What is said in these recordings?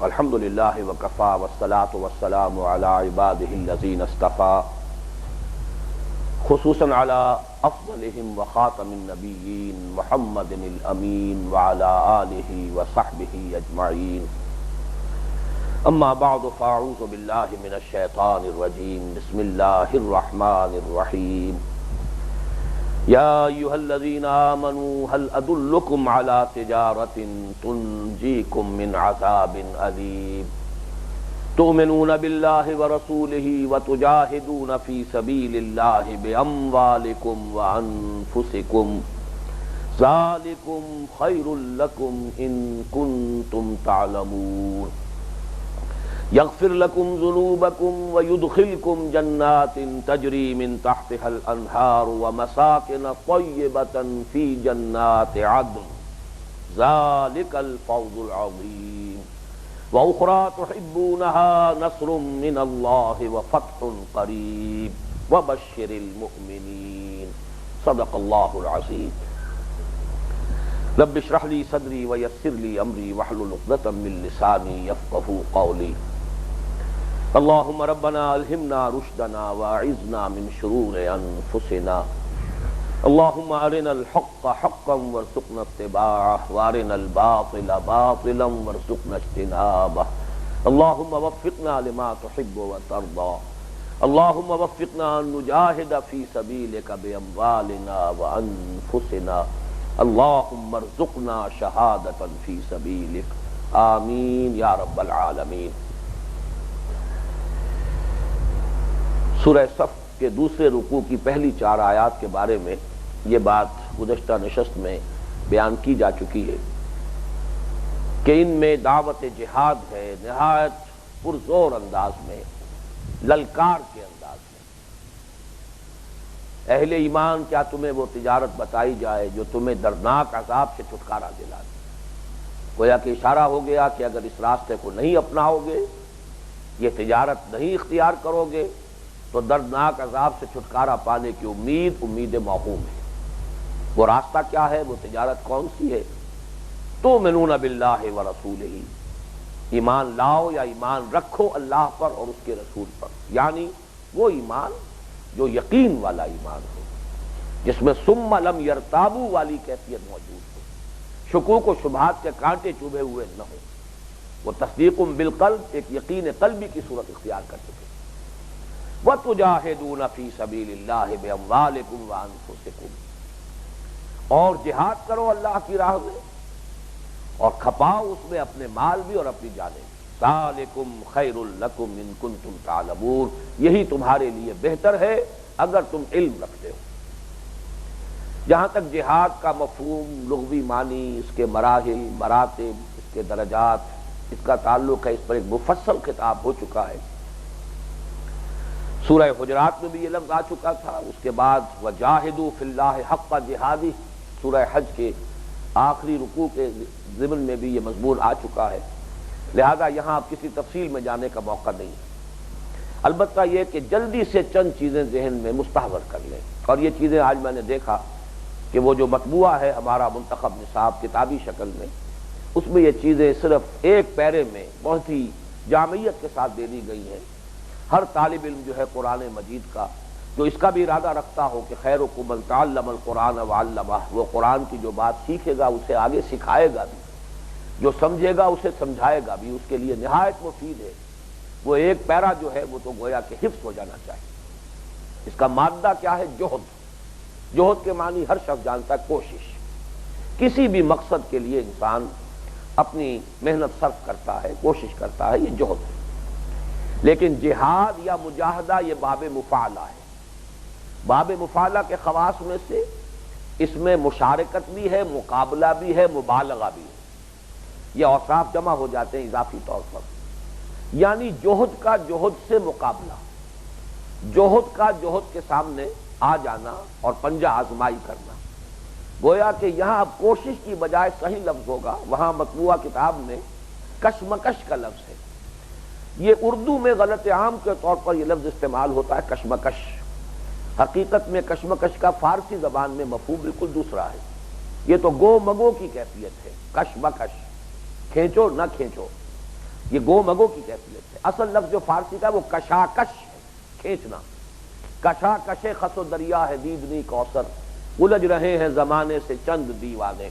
الحمد للہ وکفا والصلاة والسلام علی عباده الذین اصطفى خصوصاً علی افضلهم وخاتم النبیین محمد الامین وعلی آلہ وصحبہ اجمعین اما بعد فاعوذ باللہ من الشیطان الرجیم بسم اللہ الرحمن الرحیم یا ایھا الذین آمنوا هل ادلکم علی تجارۃ تنجیکم من عذاب علیم تؤمنون باللہ ورسولہ وتجاہدون فی سبیل اللہ باموالکم وانفسکم ذالکم خیر لکم ان کنتم تعلمون یغفر لکم ذنوبکم ویدخلکم جنات تجری من تحتها الانہار ومساکن طیبۃ فی جنات عدن ذالک الفوز العظیم واخری تحبونها نصر من اللہ وفتح قریب وبشر المؤمنین صدق اللہ العظیم رب اشرح لی صدری ویسر لی امری واحلل عقدۃ من لسانی یفقہوا قولی اللہم ربنا الہمنا رشدنا واعذنا من شرور انفسنا اللہم ارنا الحق حقا وارزقنا اتباعہ وارنا الباطل باطلا وارزقنا اجتنابہ اللہم وفقنا لما تحب وترضى اللہم وفقنا ان نجاہد فی سبیلک باموالنا وانفسنا اللہم ارزقنا شہادتا فی سبیلک آمین یا رب العالمین۔ سورہ صف کے دوسرے رکوع کی پہلی 4 آیات کے بارے میں یہ بات گزشتہ نشست میں بیان کی جا چکی ہے کہ ان میں دعوت جہاد ہے، نہایت پرزور انداز میں، للکار کے انداز میں۔ اہل ایمان، کیا تمہیں وہ تجارت بتائی جائے جو تمہیں دردناک عذاب سے چھٹکارا دلا دے؟ گویا کہ اشارہ ہو گیا کہ اگر اس راستے کو نہیں اپناؤ گے، یہ تجارت نہیں اختیار کرو گے تو دردناک عذاب سے چھٹکارا پانے کی امید موہوم ہے۔ وہ راستہ کیا ہے؟ وہ تجارت کون سی ہے؟ تؤمنون باللہ ورسولہ، ایمان لاؤ یا ایمان رکھو اللہ پر اور اس کے رسول پر، یعنی وہ ایمان جو یقین والا ایمان ہو، جس میں ثم لم یرتابوا والی کیفیت موجود ہو، شکوک و شبہات کے کانٹے چبھے ہوئے نہ ہو، وہ تصدیق بالقلب، ایک یقین قلبی کی صورت اختیار کر چکے۔ وَتُجَاهِدُونَ فِي سَبِيلِ اللَّهِ بِأَمْوَالِكُمْ وَأَنفُسِكُمْ، اور جہاد کرو اللہ کی راہ میں اور کھپاؤ اس میں اپنے مال بھی اور اپنی جانیں بھی۔ ذَلِكُمْ خَيْرٌ لَكُمْ إِن كُنتُمْ تَعْلَمُونَ، یہی تمہارے لیے بہتر ہے اگر تم علم رکھتے ہو۔ جہاں تک جہاد کا مفہوم، لغوی معنی، اس کے مراحل، مراتب، اس کے درجات، اس کا تعلق ہے، اس پر ایک مفصل خطاب ہو چکا ہے۔ سورہ حجرات میں بھی یہ لفظ آ چکا تھا، اس کے بعد وجاہدوا فی اللہ حق جہادہ، سورہ حج کے آخری رکوع کے ضمن میں بھی یہ مضمون آ چکا ہے، لہذا یہاں اب کسی تفصیل میں جانے کا موقع نہیں ہے۔ البتہ یہ کہ جلدی سے چند چیزیں ذہن میں مستحضر کر لیں، اور یہ چیزیں آج میں نے دیکھا کہ وہ جو مطبوعہ ہے ہمارا منتخب نصاب کتابی شکل میں، اس میں یہ چیزیں صرف ایک پیرے میں بہت ہی جامعیت کے ساتھ دے دی گئی ہیں۔ ہر طالب علم جو ہے قرآن مجید کا، جو اس کا بھی ارادہ رکھتا ہو کہ خیرکم من تعلم القرآن وعلمہ، وہ قرآن کی جو بات سیکھے گا اسے آگے سکھائے گا بھی، جو سمجھے گا اسے سمجھائے گا بھی، اس کے لیے نہایت مفید ہے۔ وہ ایک پیرا جو ہے وہ تو گویا کہ حفظ ہو جانا چاہیے۔ اس کا مادہ کیا ہے؟ جوہد۔ جوہد کے معنی ہر شخص جانتا ہے کوشش، کسی بھی مقصد کے لیے انسان اپنی محنت صرف کرتا ہے، کوشش کرتا ہے، یہ جوہد ہے۔ لیکن جہاد یا مجاہدہ یہ باب مفاعلہ ہے۔ باب مفاعلہ کے خواص میں سے اس میں مشارکت بھی ہے، مقابلہ بھی ہے، مبالغہ بھی ہے۔ یہ اوصاف جمع ہو جاتے ہیں اضافی طور پر، یعنی جوہد کا جوہد سے مقابلہ، جوہد کا جوہد کے سامنے آ جانا اور پنجہ آزمائی کرنا۔ گویا کہ یہاں اب کوشش کی بجائے صحیح لفظ ہوگا، وہاں مطبوعہ کتاب میں کشمکش کا لفظ ہے۔ یہ اردو میں غلط عام کے طور پر یہ لفظ استعمال ہوتا ہے کشمکش، حقیقت میں کشمکش کا فارسی زبان میں مفہوم بالکل دوسرا ہے۔ یہ تو گو مگو کی کیفیت ہے، کش مکش، کھینچو نہ کھینچو۔ یہ گو مگو کی کیفیت ہے۔ اصل لفظ جو فارسی کا ہے وہ کشاکش ہے، کھینچنا۔ کشاکش خس و دریا ہے دیدنی کوثر، الجھ رہے ہیں زمانے سے چند دیوانے۔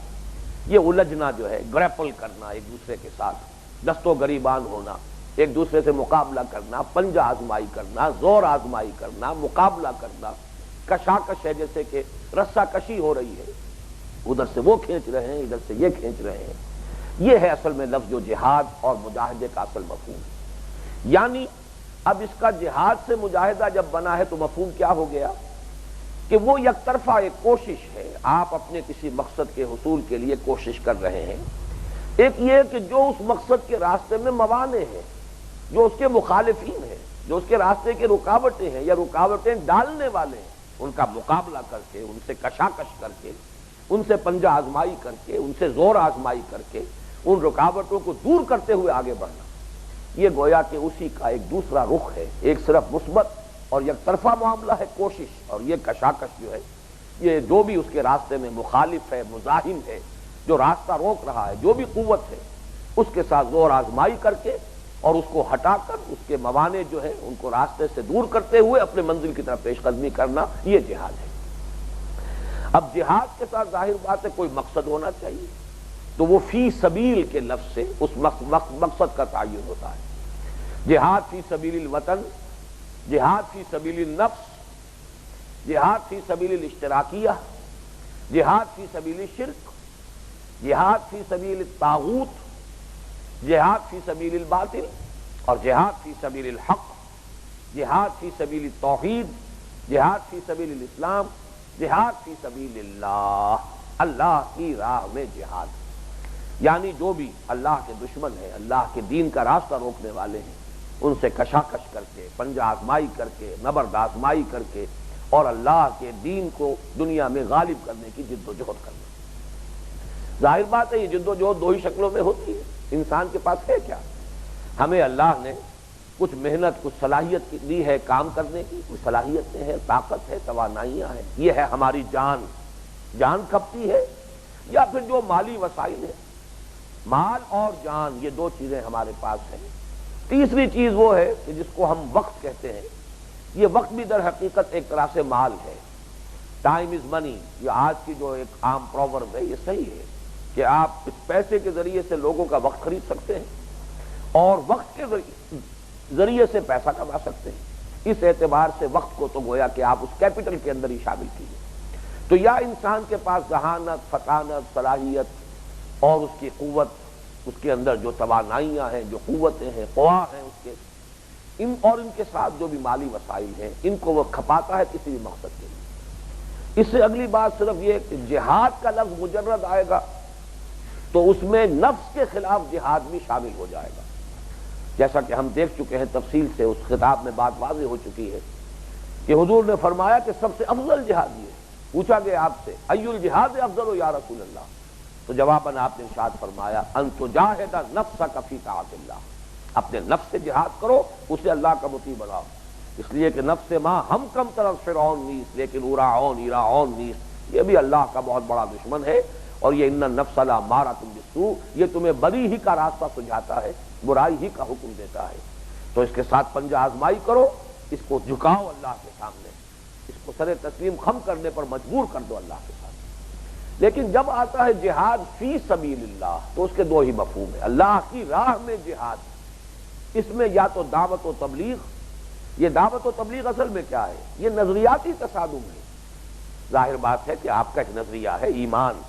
یہ الجھنا جو ہے، گریپل کرنا ایک دوسرے کے ساتھ، دست و گریبان ہونا، ایک دوسرے سے مقابلہ کرنا، پنجہ آزمائی کرنا، زور آزمائی کرنا، مقابلہ کرنا، کشاکش ہے، جیسے کہ رسہ کشی ہو رہی ہے، ادھر سے وہ کھینچ رہے ہیں، ادھر سے یہ کھینچ رہے ہیں۔ یہ ہے اصل میں لفظ جو جہاد اور مجاہدے کا اصل مفہوم ہے۔ یعنی اب اس کا جہاد سے مجاہدہ جب بنا ہے تو مفہوم کیا ہو گیا کہ وہ یک طرفہ ایک کوشش ہے، آپ اپنے کسی مقصد کے حصول کے لیے کوشش کر رہے ہیں۔ ایک یہ کہ جو اس مقصد کے راستے میں موانع ہیں، جو اس کے مخالفین ہیں، جو اس کے راستے کے رکاوٹیں ہیں یا رکاوٹیں ڈالنے والے ہیں، ان کا مقابلہ کر کے، ان سے کشاکش کر کے، ان سے پنجہ آزمائی کر کے، ان سے زور آزمائی کر کے، ان رکاوٹوں کو دور کرتے ہوئے آگے بڑھنا، یہ گویا کہ اسی کا ایک دوسرا رخ ہے۔ ایک صرف مثبت اور یک طرفہ معاملہ ہے کوشش، اور یہ کشاکش جو ہے، یہ جو بھی اس کے راستے میں مخالف ہے، مزاحم ہے، جو راستہ روک رہا ہے، جو بھی قوت ہے، اس کے ساتھ زور آزمائی کر کے اور اس کو ہٹا کر اس کے موانع جو ہے ان کو راستے سے دور کرتے ہوئے اپنے منزل کی طرف پیش قدمی کرنا، یہ جہاد ہے۔ اب جہاد کے ساتھ ظاہر بات ہے کوئی مقصد ہونا چاہیے، تو وہ فی سبیل کے لفظ سے اس مقصد کا تعین ہوتا ہے۔ جہاد فی سبیل الوطن، جہاد فی سبیل النفس، جہاد فی سبیل الاشتراکیہ، جہاد فی سبیل الشرک، جہاد فی سبیل الطاغوت، جہاد فی سبیل الباطل، اور جہاد فی سبیل الحق، جہاد فی سبیل التوحید، جہاد فی سبیل الاسلام، جہاد فی سبیل اللہ، اللہ کی راہ میں جہاد۔ یعنی جو بھی اللہ کے دشمن ہیں، اللہ کے دین کا راستہ روکنے والے ہیں، ان سے کشاکش کر کے، پنجہ آزمائی کر کے، نبرد آزمائی کر کے، اور اللہ کے دین کو دنیا میں غالب کرنے کی جد و جہد کرنا۔ ظاہر بات ہے یہ جد و جہد دو ہی شکلوں میں ہوتی ہے۔ انسان کے پاس ہے کیا؟ ہمیں اللہ نے کچھ محنت، کچھ صلاحیت دی ہے کام کرنے کی، کچھ صلاحیتیں ہیں، طاقت ہے، توانائیاں ہیں، یہ ہے ہماری جان۔ جان کھپتی ہے، یا پھر جو مالی وسائل ہیں، مال اور جان، یہ دو چیزیں ہمارے پاس ہیں۔ تیسری چیز وہ ہے کہ جس کو ہم وقت کہتے ہیں، یہ وقت بھی در حقیقت ایک طرح سے مال ہے۔ ٹائم از منی، یہ آج کی جو ایک عام پروورب ہے، یہ صحیح ہے کہ آپ اس پیسے کے ذریعے سے لوگوں کا وقت خرید سکتے ہیں اور وقت کے ذریعے سے پیسہ کما سکتے ہیں۔ اس اعتبار سے وقت کو تو گویا کہ آپ اس کیپٹل کے اندر ہی شامل کیجیے۔ تو یا انسان کے پاس ذہانت، فطانت، صلاحیت اور اس کی قوت، اس کے اندر جو توانائیاں ہیں، جو قوتیں ہیں، قوا ہیں اس کے، ان کے ساتھ جو بھی مالی وسائل ہیں، ان کو وہ کھپاتا ہے کسی بھی مقصد کے لیے۔ اس سے اگلی بات صرف یہ کہ جہاد کا لفظ مجرد آئے گا تو اس میں نفس کے خلاف جہاد بھی شامل ہو جائے گا، جیسا کہ ہم دیکھ چکے ہیں تفصیل سے، اس خطاب میں بات واضح ہو چکی ہے کہ حضور نے فرمایا کہ سب سے افضل جہاد یہ ہے۔ پوچھا گیا آپ سے ای الجہاد افضل یا رسول اللہ، تو جواباً آپ نے ارشاد فرمایا ان تجاہد نفسک فی طاعت اللہ، اپنے نفس سے جہاد کرو، اسے اللہ کا مطیع بناؤ، اس لیے کہ نفس ماں ہم کم طرف فرعون نیس لیکن اراعون ایراعون نیس، یہ بھی اللہ کا بہت بڑا دشمن ہے، اور یہ ان النفس لامارۃ بالسوء، یہ تمہیں بری ہی کا راستہ سجھاتا ہے، برائی ہی کا حکم دیتا ہے۔ تو اس کے ساتھ پنجہ آزمائی کرو، اس کو جھکاؤ اللہ کے سامنے، اس کو سر تسلیم خم کرنے پر مجبور کر دو اللہ کے ساتھ۔ لیکن جب آتا ہے جہاد فی سبیل اللہ تو اس کے دو ہی مفہوم ہیں۔ اللہ کی راہ میں جہاد، اس میں یا تو دعوت و تبلیغ، یہ دعوت و تبلیغ اصل میں کیا ہے؟ یہ نظریاتی تصادم ہے۔ ظاہر بات ہے کہ آپ کا ایک نظریہ ہے، ایمان،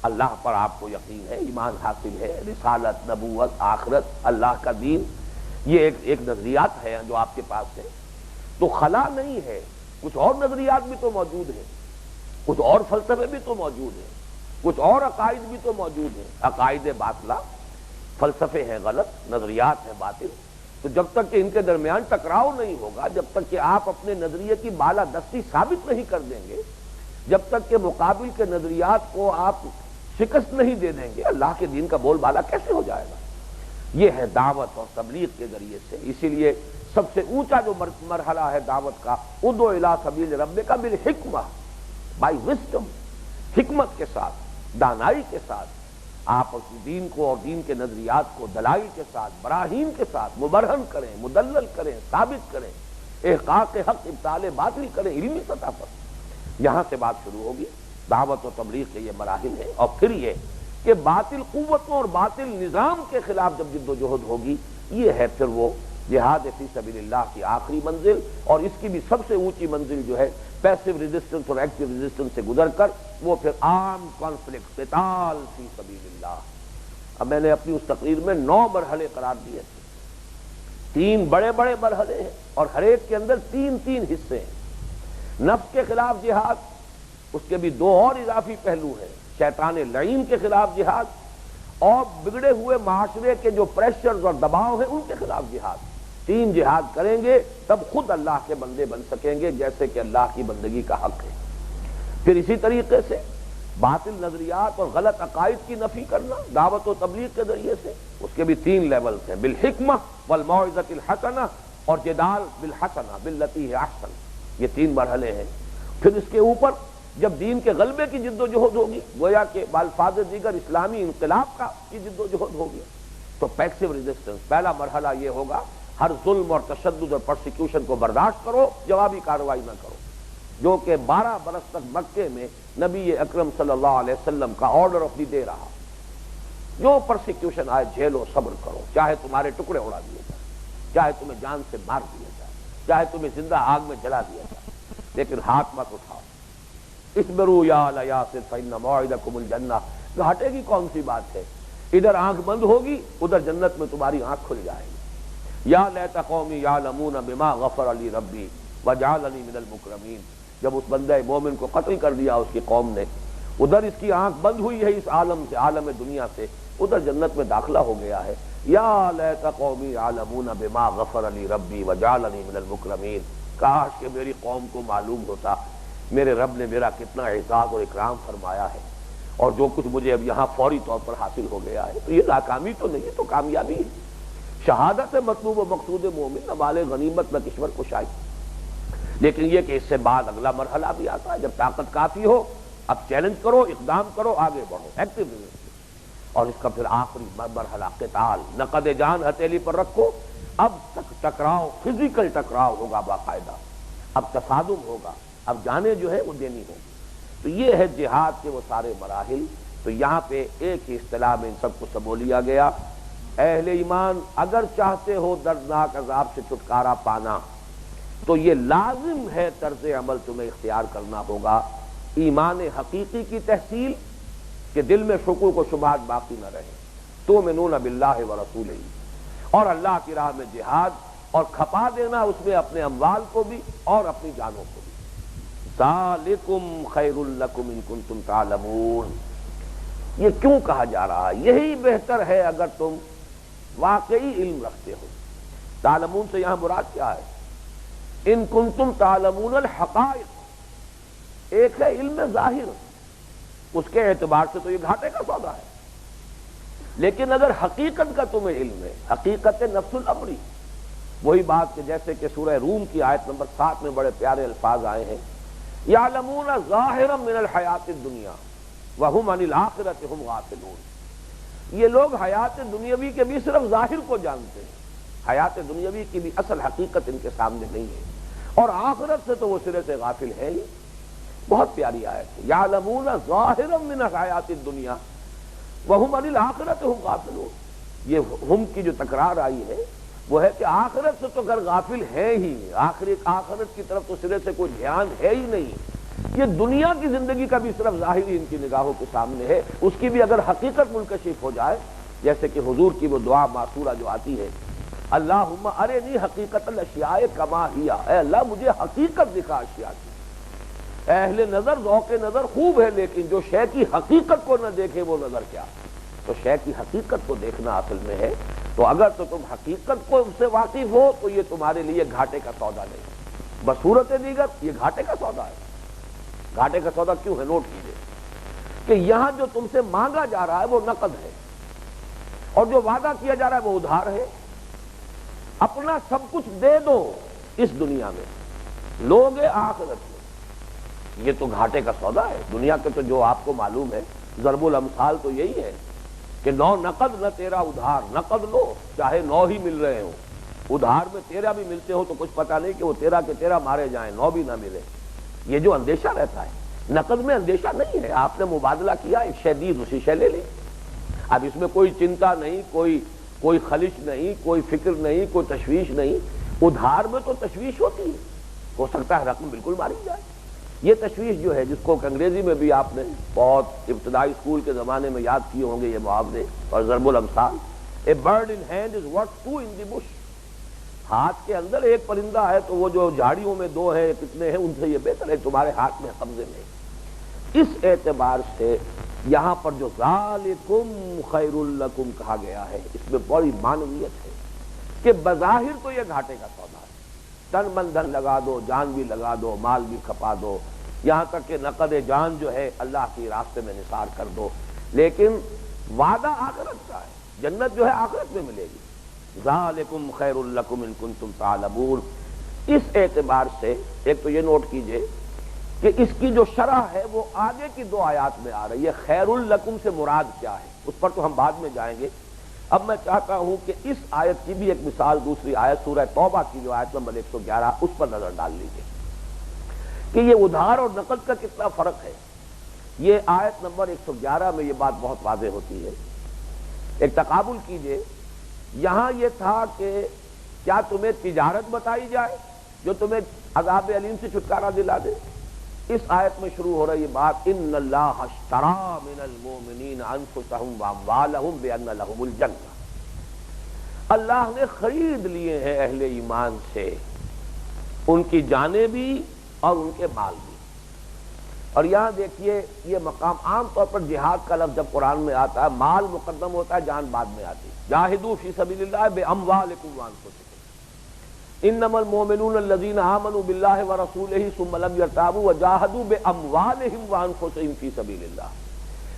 اللہ پر آپ کو یقین ہے، ایمان حاصل ہے، رسالت، نبوت، آخرت، اللہ کا دین، یہ ایک نظریات ہے جو آپ کے پاس ہے، تو خلا نہیں ہے، کچھ اور نظریات بھی تو موجود ہیں، کچھ اور فلسفے بھی تو موجود ہیں، کچھ اور عقائد بھی تو موجود ہیں، عقائد باطلہ، فلسفے ہیں غلط، نظریات ہیں باطل۔ تو جب تک کہ ان کے درمیان ٹکراؤ نہیں ہوگا، جب تک کہ آپ اپنے نظریے کی بالادستی ثابت نہیں کر دیں گے، جب تک کہ مقابل کے نظریات کو آپ شکست نہیں دے دیں گے، اللہ کے دین کا بول بالا کیسے ہو جائے گا؟ یہ ہے دعوت اور تبلیغ کے ذریعے سے۔ اسی لیے سب سے اونچا جو مرحلہ ہے دعوت کا، ادعو الی سبیل ربک بالحکمہ، بائی وزڈم، حکمت کے ساتھ، دانائی کے ساتھ آپ دین کو اور دین کے نظریات کو دلائل کے ساتھ، براہین کے ساتھ مبرہن کریں، مدلل کریں، ثابت کریں، احقاق حق ابطال باطل کریں علمی سطح پر. یہاں سے بات شروع ہوگی. دعوت و تبلیغ کے یہ مراحل ہیں. اور پھر یہ کہ باطل قوتوں اور باطل نظام کے خلاف جب جد و جہد ہوگی، یہ ہے پھر وہ جہاد فی سبیل اللہ کی آخری منزل، اور اس کی بھی سب سے اونچی منزل جو ہے پیسو ریزسٹنس اور ایکٹیو ریزسٹنس سے گزر کر وہ پھر عام کانفلکٹ، قتال فی سبیل اللہ. اب میں نے اپنی اس تقریر میں 9 مرحلے قرار دیے تھے. 3 بڑے بڑے مرحلے ہیں اور ہر ایک کے اندر 3 حصے ہیں. نفس کے خلاف جہاد، اس کے بھی 2 اور اضافی پہلو ہیں. شیطان لعین کے خلاف جہاد اور بگڑے ہوئے معاشرے کے جو پریشرز اور دباؤ ہیں ان کے خلاف جہاد. 3 جہاد کریں گے تب خود اللہ کے بندے بن سکیں گے جیسے کہ اللہ کی بندگی کا حق ہے. پھر اسی طریقے سے باطل نظریات اور غلط عقائد کی نفی کرنا دعوت و تبلیغ کے ذریعے سے، اس کے بھی 3 لیولز ہیں، بالحکمہ والموعظۃ الحسنہ اور جدال بالحسنہ باللتی ہی احسن. یہ 3 مرحلے ہیں. پھر اس کے اوپر جب دین کے غلبے کی جد و جہد ہوگی، گویا کہ بالفاظ دیگر اسلامی انقلاب کی جد و جہد ہوگی، تو پیسو ریزسٹنس پہلا مرحلہ یہ ہوگا، ہر ظلم اور تشدد اور پرسیکیوشن کو برداشت کرو، جوابی کارروائی نہ کرو، جو کہ 12 برس تک مکے میں نبی اکرم صلی اللہ علیہ وسلم کا آرڈر آف دی ڈے رہا. جو پرسیکیوشن آئے جھیلو، صبر کرو، چاہے تمہارے ٹکڑے اڑا دیے جائیں، چاہے تمہیں جان سے مار دیا جائے، چاہے تمہیں زندہ آگ میں جلا دیا جائے، لیکن ہاتھ مت اٹھاؤ. اصبروا یا آل یاسر فإن موعدکم الجنہ. گھاٹے کی کون سی بات ہے؟ ادھر آنکھ بند ہوگی، ادھر جنت میں تمہاری آنکھ کھل جائے گی. یا لیت قومی یعلمون بما غفر لی ربی وجعلنی من المکرمین. جب اس بندہ مومن کو قتل کر دیا اس کی قوم نے، ادھر اس کی آنکھ بند ہوئی ہے اس عالم سے، عالم دنیا سے، ادھر جنت میں داخلہ ہو گیا ہے. یا لیت قومی یعلمون بما غفر لی ربی وجعلنی من المکرمین. کاش کہ میری قوم کو معلوم ہوتا میرے رب نے میرا کتنا اعزاز اور اکرام فرمایا ہے، اور جو کچھ مجھے اب یہاں فوری طور پر حاصل ہو گیا ہے. تو یہ ناکامی تو نہیں، تو کامیابی ہے. شہادت مطلوب و مقصود مومن نہ مال غنیمت نہ کشور کشائی. لیکن یہ کہ اس سے بعد اگلا مرحلہ بھی آتا ہے، جب طاقت کافی ہو اب چیلنج کرو، اقدام کرو، آگے بڑھو، ایکٹیو ریزسٹنس. اور اس کا پھر آخری مرحلہ قتال، نقد جان ہتھیلی پر رکھو. اب تک ٹکراؤ، فزیکل ٹکراؤ ہوگا باقاعدہ، اب تصادم ہوگا، اب جانیں جو ہے وہ دینی ہوگی. تو یہ ہے جہاد کے وہ سارے مراحل. تو یہاں پہ ایک ہی اصطلاح میں ان سب کو سمو لیا گیا. اہل ایمان اگر چاہتے ہو دردناک عذاب سے چھٹکارا پانا تو یہ لازم ہے طرز عمل تمہیں اختیار کرنا ہوگا ایمان حقیقی کی تحصیل، کہ دل میں شکوک و شبہات باقی نہ رہے. تؤمنون باللہ ورسولہ، اور اللہ کی راہ میں جہاد، اور کھپا دینا اس میں اپنے اموال کو بھی اور اپنی جانوں کو بھی. ذالکم خیر لکم ان کنتم تعلمون. یہ کیوں کہا جا رہا ہے؟ یہی بہتر ہے اگر تم واقعی علم رکھتے ہو. تعلمون سے یہاں مراد کیا ہے؟ ان کنتم تعلمون الحقائق. ایک ہے علم ظاہر، اس کے اعتبار سے تو یہ گھاٹے کا سودا ہے. لیکن اگر حقیقت کا تمہیں علم ہے، حقیقت نفس الامری، وہی بات کہ جیسے کہ سورہ روم کی آیت نمبر 7 میں بڑے پیارے الفاظ آئے ہیں، یعلمون ظاہرا من الحیات الدنیا وہم عن الآخرۃ ہم غافلون. یہ لوگ حیات دنیاوی کے بھی صرف ظاہر کو جانتے ہیں، حیات دنیاوی کی بھی اصل حقیقت ان کے سامنے نہیں ہے، اور آخرت سے تو وہ سرے سے غافل ہے ہی. بہت پیاری آیت ہے، یعلمون ظاہرا من الحیات الدنیا وہم عن الآخرۃ ہم غافلون. یہ ہم کی جو تکرار آئی ہے وہ ہے کہ آخرت سے تو اگر غافل ہے ہی، آخرت کی طرف تو سرے سے کوئی دھیان ہے ہی نہیں. یہ دنیا کی زندگی کا بھی صرف ظاہری ان کی نگاہوں کے سامنے ہے، اس کی بھی اگر حقیقت منکشف ہو جائے، جیسے کہ حضور کی وہ دعا معصورہ جو آتی ہے، اللہم ارنی حقیقت الاشیاء کما ہی، اے اللہ مجھے حقیقت دکھا اشیاء کی. اہل نظر ذوق نظر خوب ہے، لیکن جو شے کی حقیقت کو نہ دیکھے وہ نظر کیا. تو شے کی حقیقت کو دیکھنا اصل میں ہے. تو اگر تو تم حقیقت کو سے واقف ہو تو یہ تمہارے لیے گھاٹے کا سودا نہیں. بصورت دیگر یہ گھاٹے کا سودا ہے. گھاٹے کا سودا کیوں ہے؟ نوٹ کیجیے کہ یہاں جو تم سے مانگا جا رہا ہے وہ نقد ہے، اور جو وعدہ کیا جا رہا ہے وہ ادھار ہے. اپنا سب کچھ دے دو اس دنیا میں، لوگ آخرت میں. یہ تو گھاٹے کا سودا ہے. دنیا کے تو جو آپ کو معلوم ہے ضرب الامثال تو یہی ہے کہ نو نقد نہ تیرا ادھار، نقد لو چاہے 9 ہی مل رہے ہوں، ادھار میں 13 بھی ملتے ہو تو کچھ پتہ نہیں کہ وہ 13 کے 13 مارے جائیں، 9 بھی نہ ملے، یہ جو اندیشہ رہتا ہے۔ نقد میں اندیشہ نہیں ہے، آپ نے مبادلہ کیا، ایک شے دی دوسری شے لے لی، اب اس میں کوئی چنتا نہیں، کوئی خلش نہیں، کوئی فکر نہیں، کوئی تشویش نہیں۔ ادھار میں تو تشویش ہوتی ہے، ہو سکتا ہے رقم بالکل ماری جائے، یہ تشویش جو ہے جس کو انگریزی میں بھی آپ نے بہت ابتدائی اسکول کے زمانے میں یاد کیے ہوں گے یہ محاورے اور ضرب الامثال، a bird in hand is worth 2 in the bush, ہاتھ کے اندر ایک پرندہ ہے تو وہ جو جھاڑیوں میں 2 ہیں کتنے ہیں ان سے یہ بہتر ہے تمہارے ہاتھ میں قبضے میں۔ اس اعتبار سے یہاں پر جو ذالکم خیر لکم کہا گیا ہے اس میں بڑی معنویت ہے کہ بظاہر تو یہ گھاٹے کا سودا ہے، تن من دھن لگا دو، جان بھی لگا دو، مال بھی کھپا دو، یہاں تک کہ نقد جان جو ہے اللہ کے راستے میں نثار کر دو، لیکن وعدہ آخرت کا ہے، جنت جو ہے آخرت میں ملے گی۔ ذالکم خیر لکم ان کنتم تعلمون۔ اس اعتبار سے ایک تو یہ نوٹ کیجئے کہ اس کی جو شرح ہے وہ آگے کی 2 آیات میں آ رہی ہے، خیر لکم سے مراد کیا ہے اس پر تو ہم بعد میں جائیں گے۔ اب میں چاہتا ہوں کہ اس آیت کی بھی ایک مثال دوسری آیت سورہ توبہ کی جو آیت نمبر 111 اس پر نظر ڈال لیجیے کہ یہ ادھار اور نقد کا کتنا فرق ہے۔ یہ آیت نمبر 111 میں یہ بات بہت واضح ہوتی ہے۔ ایک تقابل کیجئے، یہاں یہ تھا کہ کیا تمہیں تجارت بتائی جائے جو تمہیں عذاب علیم سے چھٹکارا دلا دے۔ اس آیت میں شروع ہو رہی بات ان اللہ اشتری من المؤمنین انفسهم واموالهم بان لهم الجنہ، اللہ نے خرید لیے ہیں اہل ایمان سے ان کی جانیں بھی اور ان کے مال بھی۔ اور یہاں دیکھیے یہ مقام عام طور پر جہاد کا لفظ جب قرآن میں آتا ہے مال مقدم ہوتا ہے، جان بعد میں آتی ہے۔ جاہدوا فی سبیل اللہ باموالکم وانفسکم، انما المؤمنون الذین آمنوا باللہ ورسولہ ثم لم یرتابوا وجاہدوا باموالہم وانفسہم فی سبیل اللہ۔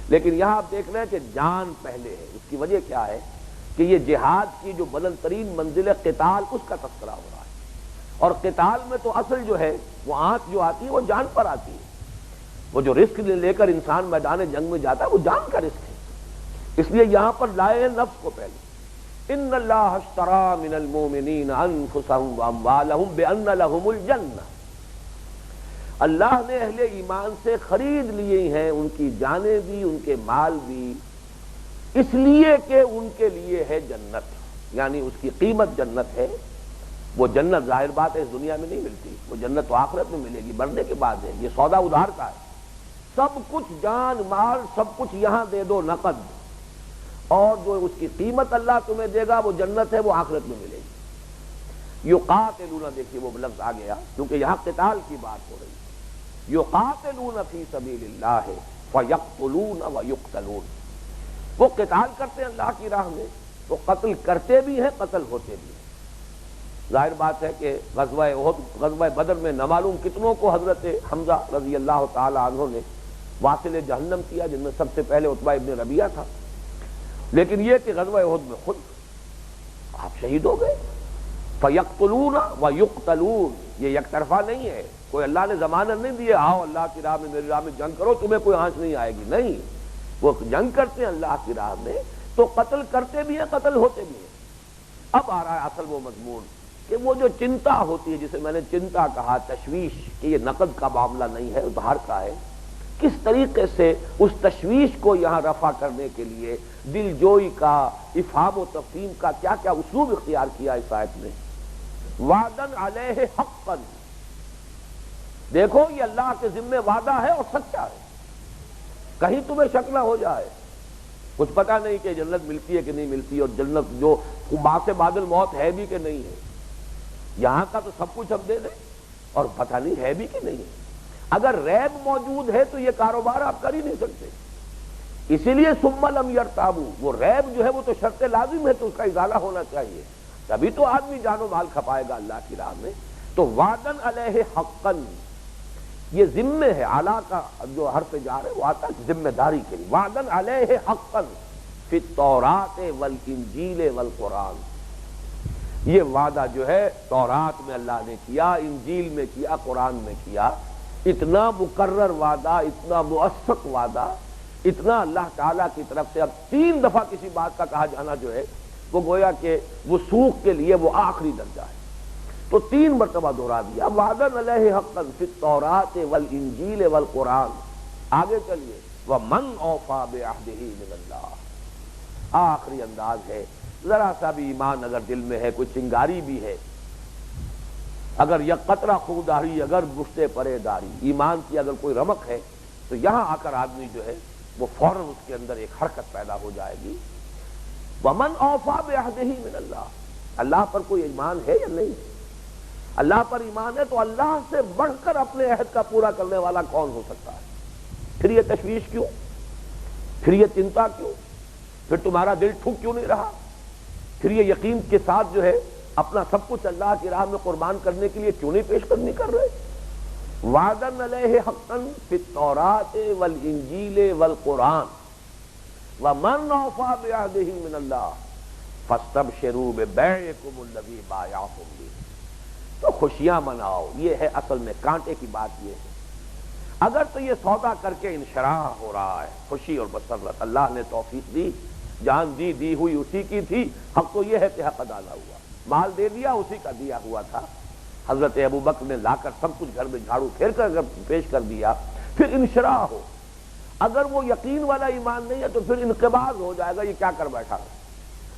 لیکن یہاں آپ دیکھ رہے ہیں کہ جان پہلے ہے، اس کی وجہ کیا ہے کہ یہ جہاد کی جو بلند ترین منزل قتال اس کا تذکرہ ہو رہا ہے، اور قتال میں تو اصل جو ہے وہ آنچ جو آتی ہے وہ جان پر آتی ہے، وہ جو رسک لے کر انسان میدان جنگ میں جاتا ہے وہ جان کا رسک ہے، اس لیے یہاں پر لائے نفس کو پہلے ان اللہ اشتری من المؤمنین انفسهم واموالهم بان لهم الجنہ، اللہ نے اہل ایمان سے خرید لیے ہیں ان کی جانیں بھی ان کے مال بھی، اس لیے کہ ان کے لیے ہے جنت، یعنی اس کی قیمت جنت ہے۔ وہ جنت ظاہر بات ہے اس دنیا میں نہیں ملتی، وہ جنت تو آخرت میں ملے گی، مرنے کے بعد ہے، یہ سودا ادھار کا ہے، سب کچھ جان مال سب کچھ یہاں دے دو نقد، اور جو اس کی قیمت اللہ تمہیں دے گا وہ جنت ہے، وہ آخرت میں ملے گی۔ یقاتلون، دیکھیے وہ لفظ آ گیا کیونکہ یہاں قتال کی بات ہو رہی ہے، یقاتلون فی سبیل اللہ فیقتلون ویقتلون، وہ قتال کرتے ہیں اللہ کی راہ میں، وہ قتل کرتے بھی ہیں قتل ہوتے بھی ہیں۔ ظاہر بات ہے کہ غزوہ احد، غزوہ بدر میں نہ معلوم کتنوں کو حضرت حمزہ رضی اللہ تعالی عنہ نے واصل جہنم کیا، جن میں سب سے پہلے عتبہ ابن ربیعہ تھا، لیکن یہ کہ غزوہ احد میں خود آپ شہید ہو گئے۔ فیقتلون ویقتلون، یہ یک طرفہ نہیں ہے، کوئی اللہ نے ضمانت نہیں دی آؤ اللہ کی راہ میں میری راہ میں جنگ کرو تمہیں کوئی آنچ نہیں آئے گی، نہیں، وہ جنگ کرتے ہیں اللہ کی راہ میں تو قتل کرتے بھی ہیں قتل ہوتے بھی ہیں۔ اب آ رہا ہے اصل وہ مضمون کہ وہ جو چنتا ہوتی ہے جسے میں نے چنتا کہا، تشویش، کہ یہ نقد کا معاملہ نہیں ہے ادھار کا ہے، کس طریقے سے اس تشویش کو یہاں رفع کرنے کے لیے دل جوئی کا، افہام و تفہیم کا کیا کیا اسلوب اختیار کیا اس آیت میں۔ وعدن علیہ حقا، دیکھو یہ اللہ کے ذمہ وعدہ ہے اور سچا ہے، کہیں تمہیں شک نہ ہو جائے، کچھ پتہ نہیں کہ جنت ملتی ہے کہ نہیں ملتی، اور جنت جو باعث بعد الموت ہے بھی کہ نہیں ہے، یہاں کا تو سب کچھ ہم دے دیں اور پتہ نہیں ہے بھی کہ نہیں ہے۔ اگر ریب موجود ہے تو یہ کاروبار آپ کر ہی نہیں سکتے، اسی لیے ثم لم یرتابوا، وہ ریب جو ہے وہ تو شرط لازم ہے تو اس کا ازالہ ہونا چاہیے، تبھی تو آدمی جان و مال کھپائے گا اللہ کی راہ میں۔ تو وعدن علیہ حقا، یہ ذمہ ہے، اعلیٰ کا جو حرف جار ہے وہ آتا ہے ذمہ داری کے لیے، وعدن علیہ حقا فی التوراۃ والانجیل والقرآن، یہ وعدہ جو ہے تورات میں اللہ نے کیا، انجیل میں کیا، قرآن میں کیا، اتنا مقرر وعدہ، اتنا مؤثق وعدہ اتنا اللہ تعالیٰ کی طرف سے اب 3 دفعہ کسی بات کا کہا جانا جو ہے وہ گویا کہ وثوق کے لیے وہ آخری درجہ ہے، تو 3 مرتبہ دہرا دیا۔ وعدن علیہ حقا فی التوراۃ والانجیل والقرآن، آگے چلیے ومن اوفی بعہدہ من اللہ، آخری انداز ہے۔ ذرا سا بھی ایمان اگر دل میں ہے، کوئی چنگاری بھی ہے، اگر یک قطرہ خوداری، اگر گشتے پرے داری، ایمان کی اگر کوئی رمق ہے تو یہاں آ کر آدمی جو ہے وہ فوراً اس کے اندر ایک حرکت پیدا ہو جائے گی۔ ومن اوفی بعہدہ من اللہ، اللہ پر کوئی ایمان ہے یا نہیں؟ اللہ پر ایمان ہے تو اللہ سے بڑھ کر اپنے عہد کا پورا کرنے والا کون ہو سکتا ہے؟ پھر یہ تشویش کیوں؟ پھر یہ چنتا کیوں؟ پھر تمہارا دل ٹھک کیوں نہیں رہا؟ پھر یہ یقین کے ساتھ جو ہے اپنا سب کچھ اللہ کی راہ میں قربان کرنے کے لیے کیوں نہیں پیش قدمی کر رہے؟ وعدن علیہ حقا فی التوراۃ والانجیل والقرآن ومن اوفی بعہدہ من اللہ فاستبشروا ببیعکم الذی بایعتم بہ، تو خوشیاں مناؤ۔ یہ ہے اصل میں کانٹے کی بات، یہ ہے اگر تو یہ سودا کر کے انشراح ہو رہا ہے، خوشی اور مسرت، اللہ نے توفیق دی، جان دی ہوئی اسی کی تھی، حق تو یہ ہے کہ حق ادا نہ ہوا، مال دے دیا اسی کا دیا ہوا تھا، حضرت ابوبکر نے لا کر سب کچھ گھر میں جھاڑو پھیر کر اگر پیش کر دیا، پھر انشراح ہو۔ اگر وہ یقین والا ایمان نہیں ہے تو پھر انقباض ہو جائے گا، یہ کیا کر بیٹھا،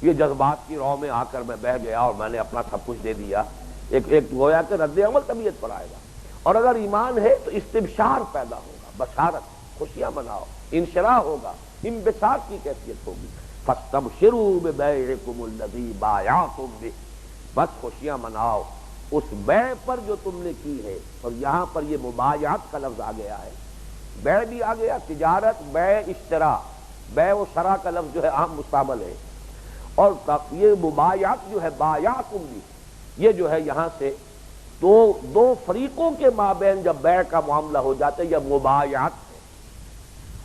یہ جذبات کی رو میں آ کر میں بہہ گیا اور میں نے اپنا سب کچھ دے دیا، ایک گویا کہ رد عمل طبیعت پر آئے گا۔ اور اگر ایمان ہے تو استبشار پیدا ہوگا، بشارت، خوشیاں مناؤ، انشراح ہوگا، انبساط کی کیفیت ہوگی۔ فاستبشروا ببیعکم الذی بایعتم بہ، بس خوشیاں مناؤ اس بیع پر جو تم نے کی ہے۔ اور یہاں پر یہ مبایعت کا لفظ آ گیا ہے، بیع بھی آ گیا، تجارت، بیع، اشتراء، بیع و شراء کا لفظ جو ہے عام مستعمل ہے، اور یہ مبایعت جو ہے بایعتم بہ، یہ جو ہے یہاں سے دو فریقوں کے مابین جب بیع کا معاملہ ہو جاتا ہے یا مبایعت ہے،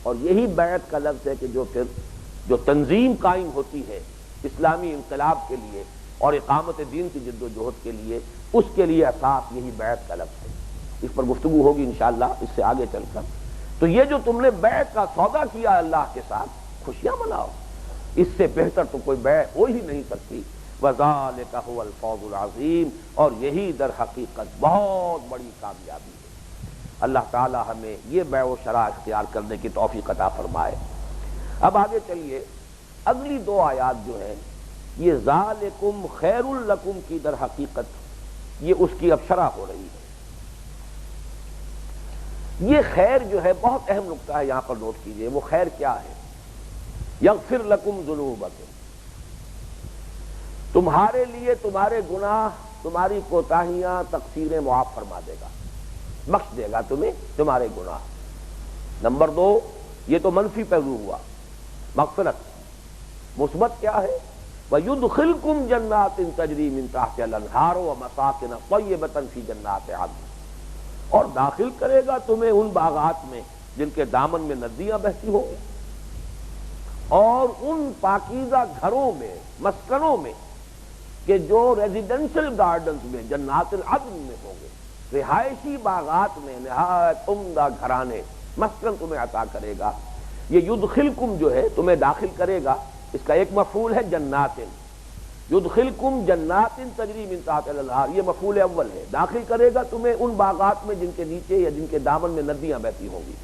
اور یہی بیعت کا لفظ ہے کہ جو تنظیم قائم ہوتی ہے اسلامی انقلاب کے لیے اور اقامت دین کی جد و جہد کے لیے، اس کے لیے اساس یہی بیعت کا لفظ ہے۔ اس پر گفتگو ہوگی انشاءاللہ اس سے آگے چل کر۔ تو یہ جو تم نے بیعت کا سودا کیا اللہ کے ساتھ، خوشیاں مناؤ، اس سے بہتر تو کوئی بیع ہو ہی نہیں سکتی۔ وَذَلِكَ هُوَ الْفَوْزُ الْعَظِيمُ، اور یہی در حقیقت بہت بڑی کامیابی ہے۔ اللہ تعالی ہمیں یہ بیع و شراء اختیار کرنے کی توفیق عطا فرمائے۔ اب آگے چلیے، اگلی 2 آیات جو ہیں یہ ذالکم خیر لکم کی در حقیقت یہ اس کی اب شرح ہو رہی ہے۔ یہ خیر جو ہے بہت اہم نقطہ ہے، یہاں پر نوٹ کیجئے، وہ خیر کیا ہے؟ یغفر لکم ذنوبکم، تمہارے لیے تمہارے گناہ، تمہاری کوتاہیاں، تقصیریں معاف فرما دے گا، بخش دے گا تمہیں تمہارے گناہ۔ نمبر 2، یہ تو منفی پہلو ہوا، مغفرت۔ مثبت کیا ہے؟ وَيُدْخِلْكُمْ جَنَّاتٍ تَجْرِي مِن تَحْتِهَا الْأَنْهَارُ وَمَسَاكِنَ طَيِّبَةً فِي جَنَّاتِ عَدْنٍ، اور داخل کرے گا تمہیں ان باغات میں جن کے دامن میں ندیاں بہتی ہوں گی، اور ان پاکیزہ گھروں میں، مسکنوں میں کہ جو ریزیڈینشل گارڈنز میں جنات العدن میں ہوں گے، رہائشی باغات میں نہایت عمدہ گھرانے، مسکن تمہیں عطا کرے گا۔ یہ یدخلکم جو ہے تمہیں داخل کرے گا، اس کا ایک مفعول ہے جنات، یدخلکم جنات تجری من تحتها الانہار، یہ مفعول اول ہے، داخل کرے گا تمہیں ان باغات میں جن کے نیچے یا جن کے دامن میں ندیاں بہتی ہوں گی۔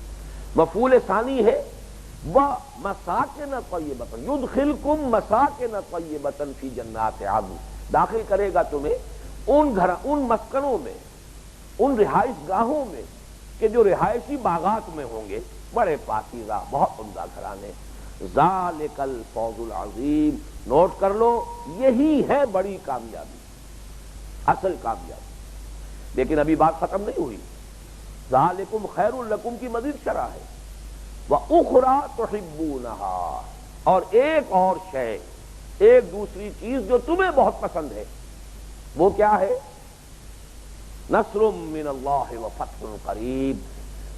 مفعول ثانی ہے وَمَسَاكِنَ طَيِّبَةً، یدخلکم مساکن طیبۃ فی جنات عدن، داخل کرے گا تمہیں ان مسکنوں میں، ان رہائش گاہوں میں کہ جو رہائشی باغات میں ہوں گے، بڑے پاکیزہ، بہت عمدہ گھرانے۔ ذالک الفوز العظیم، نوٹ کر لو، یہی ہے بڑی کامیابی، اصل کامیابی۔ لیکن ابھی بات ختم نہیں ہوئی، ذالکم خیر لکم کی مزید شرح ہے۔ وَأُخْرَى تُحِبُّونَهَا، اور ایک اور شے، ایک دوسری چیز جو تمہیں بہت پسند ہے، وہ کیا ہے؟ نصر من اللہ وفتح قریب،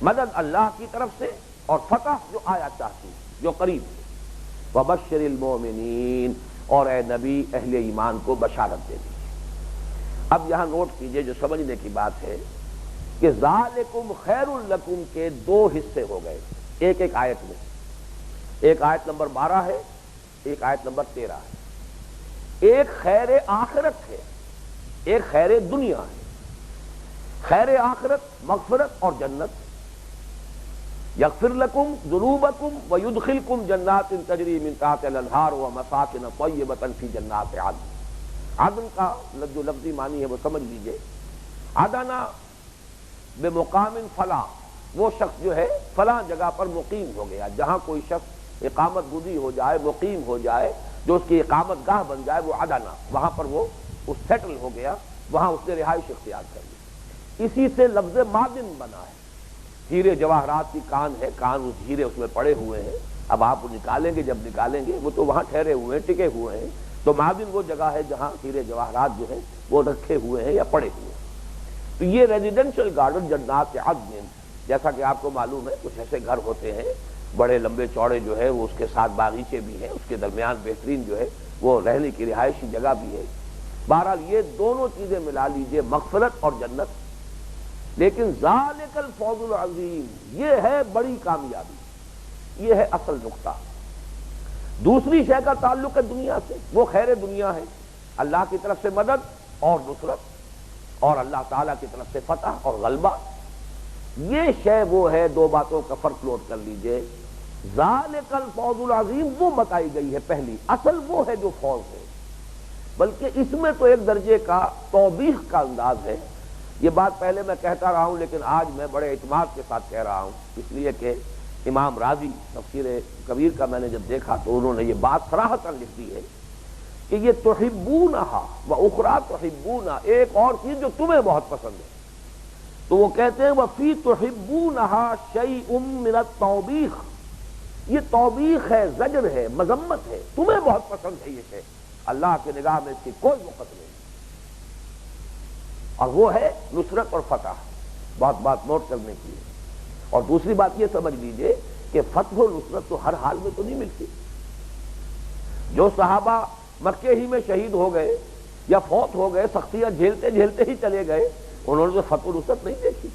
مدد اللہ کی طرف سے اور فتح جو آیا چاہتی، جو قریب ہے۔ وبشر المؤمنین، اور اے نبی اہل ایمان کو بشارت دے دیجیے۔ اب یہاں نوٹ کیجئے، جو سمجھنے کی بات ہے کہ ذالکم خیر لکم کے 2 حصے ہو گئے ایک آیت میں۔ ایک آیت نمبر 12 ہے، ایک آیت نمبر 13 ہے۔ ایک خیر آخرت ہے، ایک خیر دنیا ہے۔ خیر آخرت مغفرت اور جنت، یغفر لکم ذنوبکم ویدخلکم جنات تجری من تحتہا الانہار ومساکن طیبۃ فی جنات عدن۔ عدن کا جو لفظی معنی ہے وہ سمجھ لیجئے، عدنا بمقام فلاں، وہ شخص جو ہے فلاں جگہ پر مقیم ہو گیا، جہاں کوئی شخص اقامت گزی ہو جائے، مقیم ہو جائے، جو اس کی اقامت گاہ بن جائے، وہ عدنا، وہاں پر وہ سیٹل ہو گیا، وہاں اس نے رہائش اختیار کر لی۔ اسی سے لفظ معدن بنا ہے، ہیرے جواہرات کی کان ہے، کان اس ہیرے اس میں پڑے ہوئے ہیں، اب آپ نکالیں گے، جب نکالیں گے وہ تو وہاں ٹھہرے ہوئے ہیں، ٹکے ہوئے ہیں، تو معدن وہ جگہ ہے جہاں ہیرے جواہرات جو ہیں وہ رکھے ہوئے ہیں یا پڑے ہوئے ہیں۔ تو یہ ریزیڈینشل گارڈن جنات عدن، جیسا کہ آپ کو معلوم ہے کچھ ایسے گھر ہوتے ہیں بڑے لمبے چوڑے جو ہے، وہ اس کے ساتھ باغیچے بھی ہیں، اس کے درمیان بہترین جو ہے وہ رہنے کی رہائشی جگہ بھی ہے۔ بہرحال یہ دونوں چیزیں ملا لیجئے، مغفرت اور جنت۔ لیکن ذالک الفوز العظیم، یہ ہے بڑی کامیابی، یہ ہے اصل نقطہ۔ دوسری شے کا تعلق ہے دنیا سے، وہ خیر دنیا ہے، اللہ کی طرف سے مدد اور نصرت، اور اللہ تعالیٰ کی طرف سے فتح اور غلبہ۔ یہ شے وہ ہے، دو باتوں کا فرق نوٹ کر لیجئے۔ ذالک الفوز العظیم وہ بتائی گئی ہے پہلی، اصل وہ ہے جو فوز ہے، بلکہ اس میں تو ایک درجے کا توبیخ کا انداز ہے۔ یہ بات پہلے میں کہتا رہا ہوں، لیکن آج میں بڑے اعتماد کے ساتھ کہہ رہا ہوں، اس لیے کہ امام راضی تفسیر کبیر کا میں نے جب دیکھا تو انہوں نے یہ بات صراحتاً لکھ دی ہے کہ یہ تحبونہا واخری تحبونہا، ایک اور چیز جو تمہیں بہت پسند ہے، تو وہ کہتے ہیں وفی تحبونہا شیء من التوبیخ، یہ توبیخ ہے، زجر ہے، مذمت ہے، تمہیں بہت پسند ہے یہ شے، اللہ کی نگاہ میں اس کی کوئی وقت نہیں، اور وہ ہے نصرت اور فتح۔ بات نوٹ کرنے کی ہے۔ اور دوسری بات یہ سمجھ لیجئے کہ فتح و نصرت تو ہر حال میں تو نہیں ملتی۔ جو صحابہ مکے ہی میں شہید ہو گئے یا فوت ہو گئے، سختیاں جھیلتے جھیلتے ہی چلے گئے، انہوں نے تو فتح و نصرت نہیں دیکھی،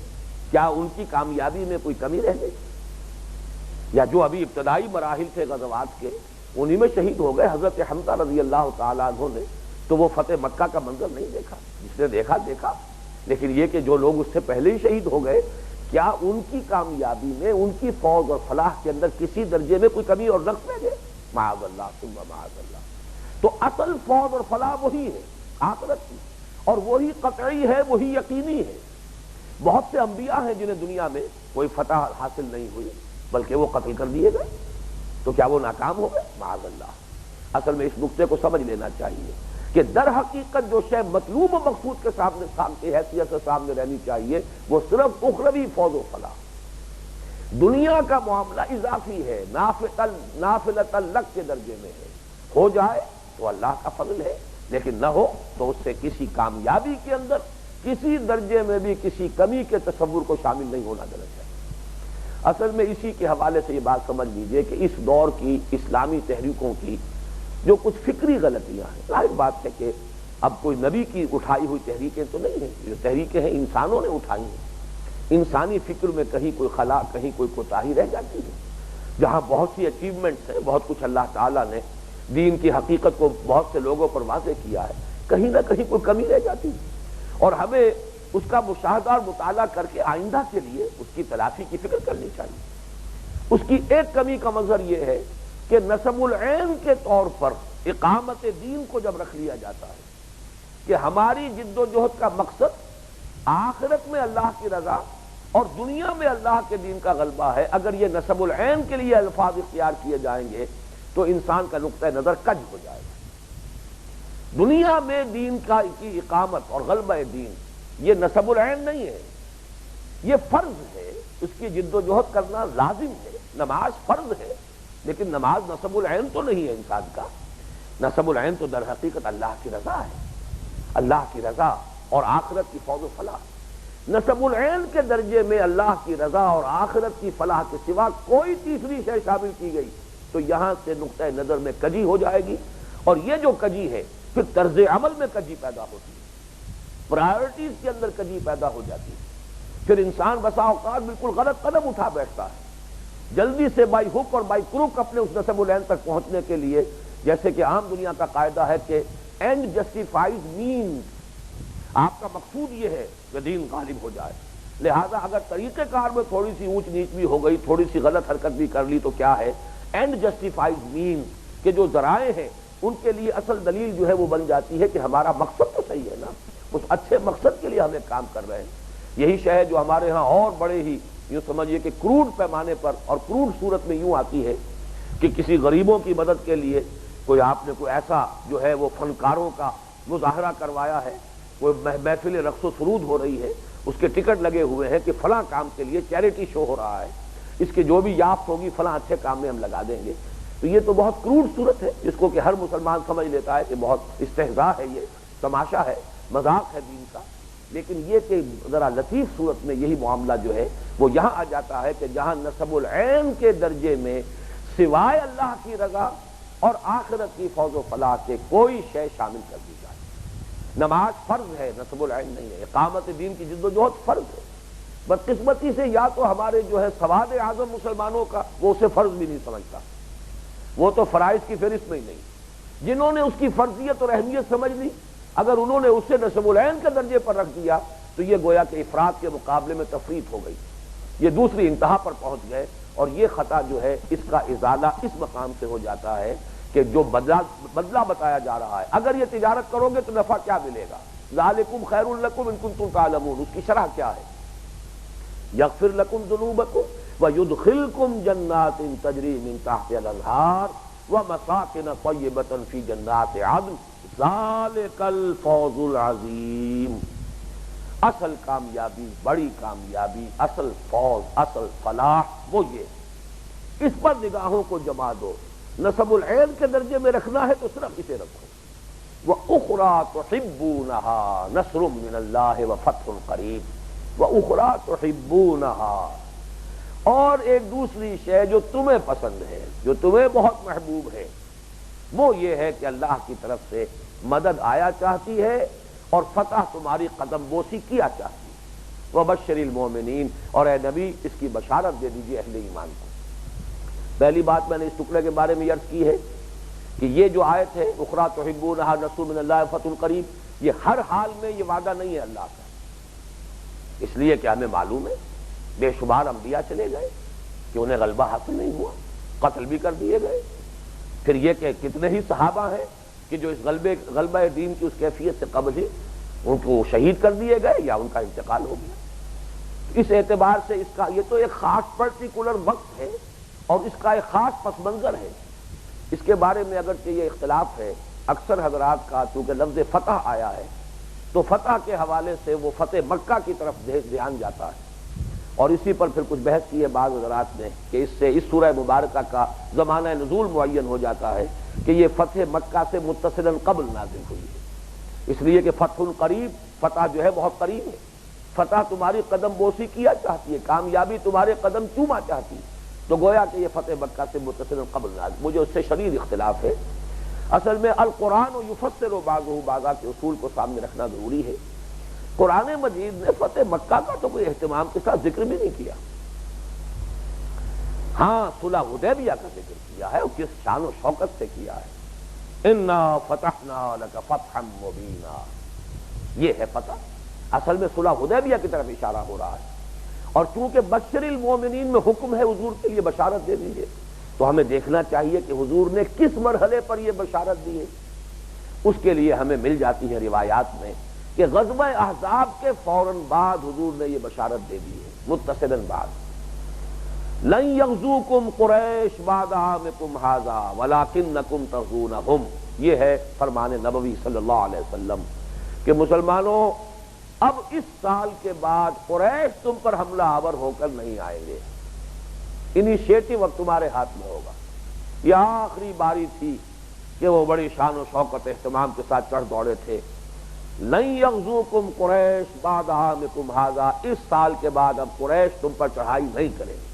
کیا ان کی کامیابی میں کوئی کمی رہ گئی؟ یا جو ابھی ابتدائی مراحل تھے غزوات کے، انہی میں شہید ہو گئے۔ حضرت حمزہ رضی اللہ تعالیٰ عنہ نے تو وہ فتح مکہ کا منظر نہیں دیکھا، جس نے دیکھا، لیکن یہ کہ جو لوگ اس سے پہلے ہی شہید ہو گئے، کیا ان کی کامیابی میں، ان کی فوز اور فلاح کے اندر کسی درجے میں کوئی کمی اور نقص رہ گئے؟ معاذ اللہ ثم معاذ اللہ۔ تو اصل فوز اور فلاح وہی ہے آخرت کی، اور وہی قطعی ہے، وہی یقینی ہے۔ بہت سے انبیاء ہیں جنہیں دنیا میں کوئی فتح حاصل نہیں ہوئی، بلکہ وہ قتل کر دیے گئے، تو کیا وہ ناکام ہو گئے؟ معاذ اللہ۔ اصل میں اس نقطے کو سمجھ لینا چاہیے کہ در حقیقت جو شے مطلوب و مقصود کے سامنے کی حیثیت سے سامنے رہنی چاہیے، وہ صرف اخروی فوز و فلاح۔ دنیا کا معاملہ اضافی ہے، نافلۃ لک کے درجے میں ہے، ہو جائے تو اللہ کا فضل ہے، لیکن نہ ہو تو اس سے کسی کامیابی کے اندر کسی درجے میں بھی کسی کمی کے تصور کو شامل نہیں ہونا دینا چاہیے۔ اصل میں اسی کے حوالے سے یہ بات سمجھ لیجئے کہ اس دور کی اسلامی تحریکوں کی جو کچھ فکری غلطیاں ہیں، ظاہر بات ہے کہ اب کوئی نبی کی اٹھائی ہوئی تحریکیں تو نہیں ہیں، جو تحریکیں ہیں انسانوں نے اٹھائی ہیں۔ انسانی فکر میں کہیں کوئی خلا، کہیں کوئی کوتاہی رہ جاتی ہے، جہاں بہت سی اچیومنٹس ہیں، بہت کچھ اللہ تعالیٰ نے دین کی حقیقت کو بہت سے لوگوں پر واضح کیا ہے، کہیں نہ کہیں کوئی کمی رہ جاتی ہے، اور ہمیں اس کا مشاہدہ اور مطالعہ کر کے آئندہ کے لیے اس کی تلافی کی فکر کرنی چاہیے۔ اس کی ایک کمی کا منظر یہ ہے کہ نسب العین کے طور پر اقامت دین کو جب رکھ لیا جاتا ہے کہ ہماری جد و جہد کا مقصد آخرت میں اللہ کی رضا اور دنیا میں اللہ کے دین کا غلبہ ہے، اگر یہ نسب العین کے لیے الفاظ اختیار کیے جائیں گے تو انسان کا نقطہ نظر کج ہو جائے گا۔ دنیا میں دین کی اقامت اور غلبہ دین یہ نسب العین نہیں ہے، یہ فرض ہے، اس کی جد و جہد کرنا لازم ہے۔ نماز فرض ہے، لیکن نماز نسب العین تو نہیں ہے انسان کا۔ نسب العین تو در حقیقت اللہ کی رضا ہے، اللہ کی رضا اور آخرت کی فوز و فلاح۔ نسب العین کے درجے میں اللہ کی رضا اور آخرت کی فلاح کے سوا کوئی تیسری شے شامل کی گئی تو یہاں سے نقطہ نظر میں کجی ہو جائے گی، اور یہ جو کجی ہے پھر طرز عمل میں کجی پیدا ہوتی ہے، پرائرٹیز کے اندر کجی پیدا ہو جاتی ہے، پھر انسان بسا اوقات بالکل غلط قدم اٹھا بیٹھتا ہے، جلدی سے بائی ہک اور بائی کروک اپنے اس نسب العین تک پہنچنے کے لیے، جیسے کہ عام دنیا کا قاعدہ ہے کہ اینڈ جسٹیفائز مینز، آپ کا مقصود یہ ہے کہ دین غالب ہو جائے، لہذا اگر طریقہ کار میں تھوڑی سی اونچ نیچ بھی ہو گئی، تھوڑی سی غلط حرکت بھی کر لی تو کیا ہے، اینڈ جسٹیفائز مینز، کہ جو ذرائع ہیں ان کے لیے اصل دلیل جو ہے وہ بن جاتی ہے کہ ہمارا مقصد تو صحیح ہے نا، اس اچھے مقصد کے لیے ہمیں کام کر رہے ہیں۔ یہی شے ہے جو ہمارے ہاں اور بڑے ہی یوں سمجھیے کہ کروڑ پیمانے پر اور کروڑ صورت میں یوں آتی ہے کہ کسی غریبوں کی مدد کے لیے کوئی آپ نے کوئی ایسا جو ہے وہ فنکاروں کا مظاہرہ کروایا ہے، کوئی محفل رقص و سرود ہو رہی ہے، اس کے ٹکٹ لگے ہوئے ہیں کہ فلاں کام کے لیے چیریٹی شو ہو رہا ہے، اس کی جو بھی یافت ہوگی فلاں اچھے کام میں ہم لگا دیں گے، تو یہ تو بہت کروڑ صورت ہے جس کو کہ ہر مسلمان سمجھ لیتا ہے کہ بہت استہزاء ہے، یہ تماشا ہے، مذاق ہے دین کا۔ لیکن یہ کہ ذرا لطیف صورت میں یہی معاملہ جو ہے وہ یہاں آ جاتا ہے کہ جہاں نسب العین کے درجے میں سوائے اللہ کی رضا اور آخرت کی فوز و فلاح کے کوئی شے شامل کر دی جائے۔ نماز فرض ہے، نسب العین نہیں ہے، اقامت دین کی جد و جہد فرض ہے، بدقسمتی سے یا تو ہمارے جو ہے سواد اعظم مسلمانوں کا وہ اسے فرض بھی نہیں سمجھتا، وہ تو فرائض کی فہرست میں ہی نہیں، جنہوں نے اس کی فرضیت اور اہمیت سمجھ لی اگر انہوں نے اسے نسب العین کے درجے پر رکھ دیا تو یہ گویا کہ افراط کے مقابلے میں تفریط ہو گئی، یہ دوسری انتہا پر پہنچ گئے، اور یہ خطا جو ہے اس کا ازالہ اس مقام سے ہو جاتا ہے کہ جو بدلہ بتایا جا رہا ہے، اگر یہ تجارت کرو گے تو نفع کیا ملے گا، ذالکم خیر لکم ان کنتم تعلمون، اس کی شرح کیا ہے، یغفر لکم ذنوبکم ویدخلکم جنات تجری من تحتها الانہار ومساکن طیبۃ فی جنات عدن ذالک الفوز العظیم۔ اصل کامیابی، بڑی کامیابی، اصل فوز، اصل فلاح وہ یہ، اس پر نگاہوں کو جما دو، نسب العین کے درجے میں رکھنا ہے تو صرف اسے رکھو۔ وَأُخْرَىٰ تُحِبُّونَهَا نَصْرٌ مِّنَ اللَّهِ وَفَتْحٌ قَرِيبٌ وَأُخْرَىٰ تُحِبُّونَهَا، اور ایک دوسری شے جو تمہیں پسند ہے، جو تمہیں بہت محبوب ہے، وہ یہ ہے کہ اللہ کی طرف سے مدد آیا چاہتی ہے اور فتح تمہاری قدم بوسی کیا چاہتی ہے۔ وَبَشِّرِ الْمُؤْمِنِينَ، اور اے نبی اس کی بشارت دے دیجیے اہل ایمان کو۔ پہلی بات میں نے اس ٹکڑے کے بارے میں عرض کی ہے کہ یہ جو آیت ہے اخریٰ تحبونہا نصر من اللہ فتح قریب، یہ ہر حال میں یہ وعدہ نہیں ہے اللہ کا، اس لیے کہ ہمیں معلوم ہے بے شمار انبیاء چلے گئے کہ انہیں غلبہ حاصل نہیں ہوا، قتل بھی کر دیے گئے، پھر یہ کہ کتنے ہی صحابہ ہیں کہ جو اس غلبہ دین کی اس کیفیت سے قبل ہی ان کو شہید کر دیے گئے یا ان کا انتقال ہو گیا۔ اس اعتبار سے اس کا یہ تو ایک خاص پرٹیکولر وقت ہے اور اس کا ایک خاص پس منظر ہے، اس کے بارے میں اگرچہ یہ اختلاف ہے اکثر حضرات کا، چونکہ لفظ فتح آیا ہے تو فتح کے حوالے سے وہ فتح مکہ کی طرف دھیان جاتا ہے، اور اسی پر پھر کچھ بحث کی ہے بعض حضرات نے کہ اس سے اس سورہ مبارکہ کا زمانہ نزول معین ہو جاتا ہے کہ یہ فتح مکہ سے متصلاً قبل نازل ہوئی ہے، اس لیے کہ فتح القریب، فتح جو ہے بہت قریب ہے، فتح تمہاری قدم بوسی کیا چاہتی ہے، کامیابی تمہارے قدم چوما چاہتی ہے، تو گویا کہ یہ فتح مکہ سے متصلاً قبل نازل، مجھے اس سے شدید اختلاف ہے۔ اصل میں القرآن یفسر بعضہ بعضا کے اصول کو سامنے رکھنا ضروری ہے۔ قرآن مجید نے فتح مکہ کا تو کوئی اہتمام کے ساتھ ذکر بھی نہیں کیا، ہاں صلح حدیبیہ کا ذکر کیا ہے اور کس شان و شوکت سے کیا ہے، انا فتحنا لک فتحا مبینا، یہ ہے فتح، اصل میں صلح حدیبیہ کی طرف اشارہ ہو رہا ہے، اور چونکہ بشر المومنین میں حکم ہے حضور کے لیے بشارت دے دیجیے، تو ہمیں دیکھنا چاہیے کہ حضور نے کس مرحلے پر یہ بشارت دی ہے، اس کے لیے ہمیں مل جاتی ہے روایات میں کہ غزوہ احزاب کے فوراً بعد حضور نے یہ بشارت دے دی ہے، متصلاً بعد، لن یغزوکم قریش بعد عامکم ھذا ولکنکم تغزونہم، یہ ہے فرمان نبوی صلی اللہ علیہ وسلم کہ مسلمانوں اب اس سال کے بعد قریش تم پر حملہ آور ہو کر نہیں آئیں گے، انیشیٹو اب تمہارے ہاتھ میں ہوگا۔ یہ آخری باری تھی کہ وہ بڑی شان و شوکت اہتمام کے ساتھ چڑھ دوڑے تھے، لن یغزوکم قریش بعد عامکم ھذا، اس سال کے بعد اب قریش تم پر چڑھائی نہیں کرے گی،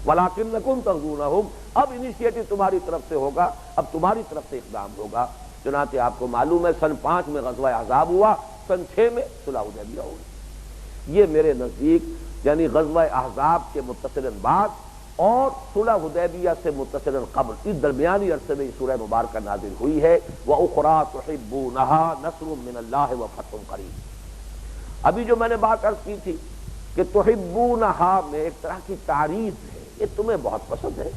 ولکنکم تغزونہم، اب انیشیٹو تمہاری طرف سے ہوگا، اب تمہاری طرف سے اقدام ہوگا۔ چنانچہ آپ کو معلوم ہے سن 5 میں غزوہ احزاب ہوا، سن 6 میں صلح حدیبیہ ہوئی۔ یہ میرے نزدیک یعنی غزوہ احزاب کے متصلاً بعد اور صلح حدیبیہ سے متصل قبل اس درمیانی عرصے میں یہ سورہ مبارکہ نازل ہوئی ہے وَأُخْرَىٰ تُحِبُّونَهَا نَصْرٌ مِّنَ اللَّهِ وَفَتْحٌ قَرِیب۔ ابھی جو میں نے بات عرض کی تھی کہ تحبونها میں ایک طرح کی تعریف ہے، یہ تمہیں بہت پسند ہے،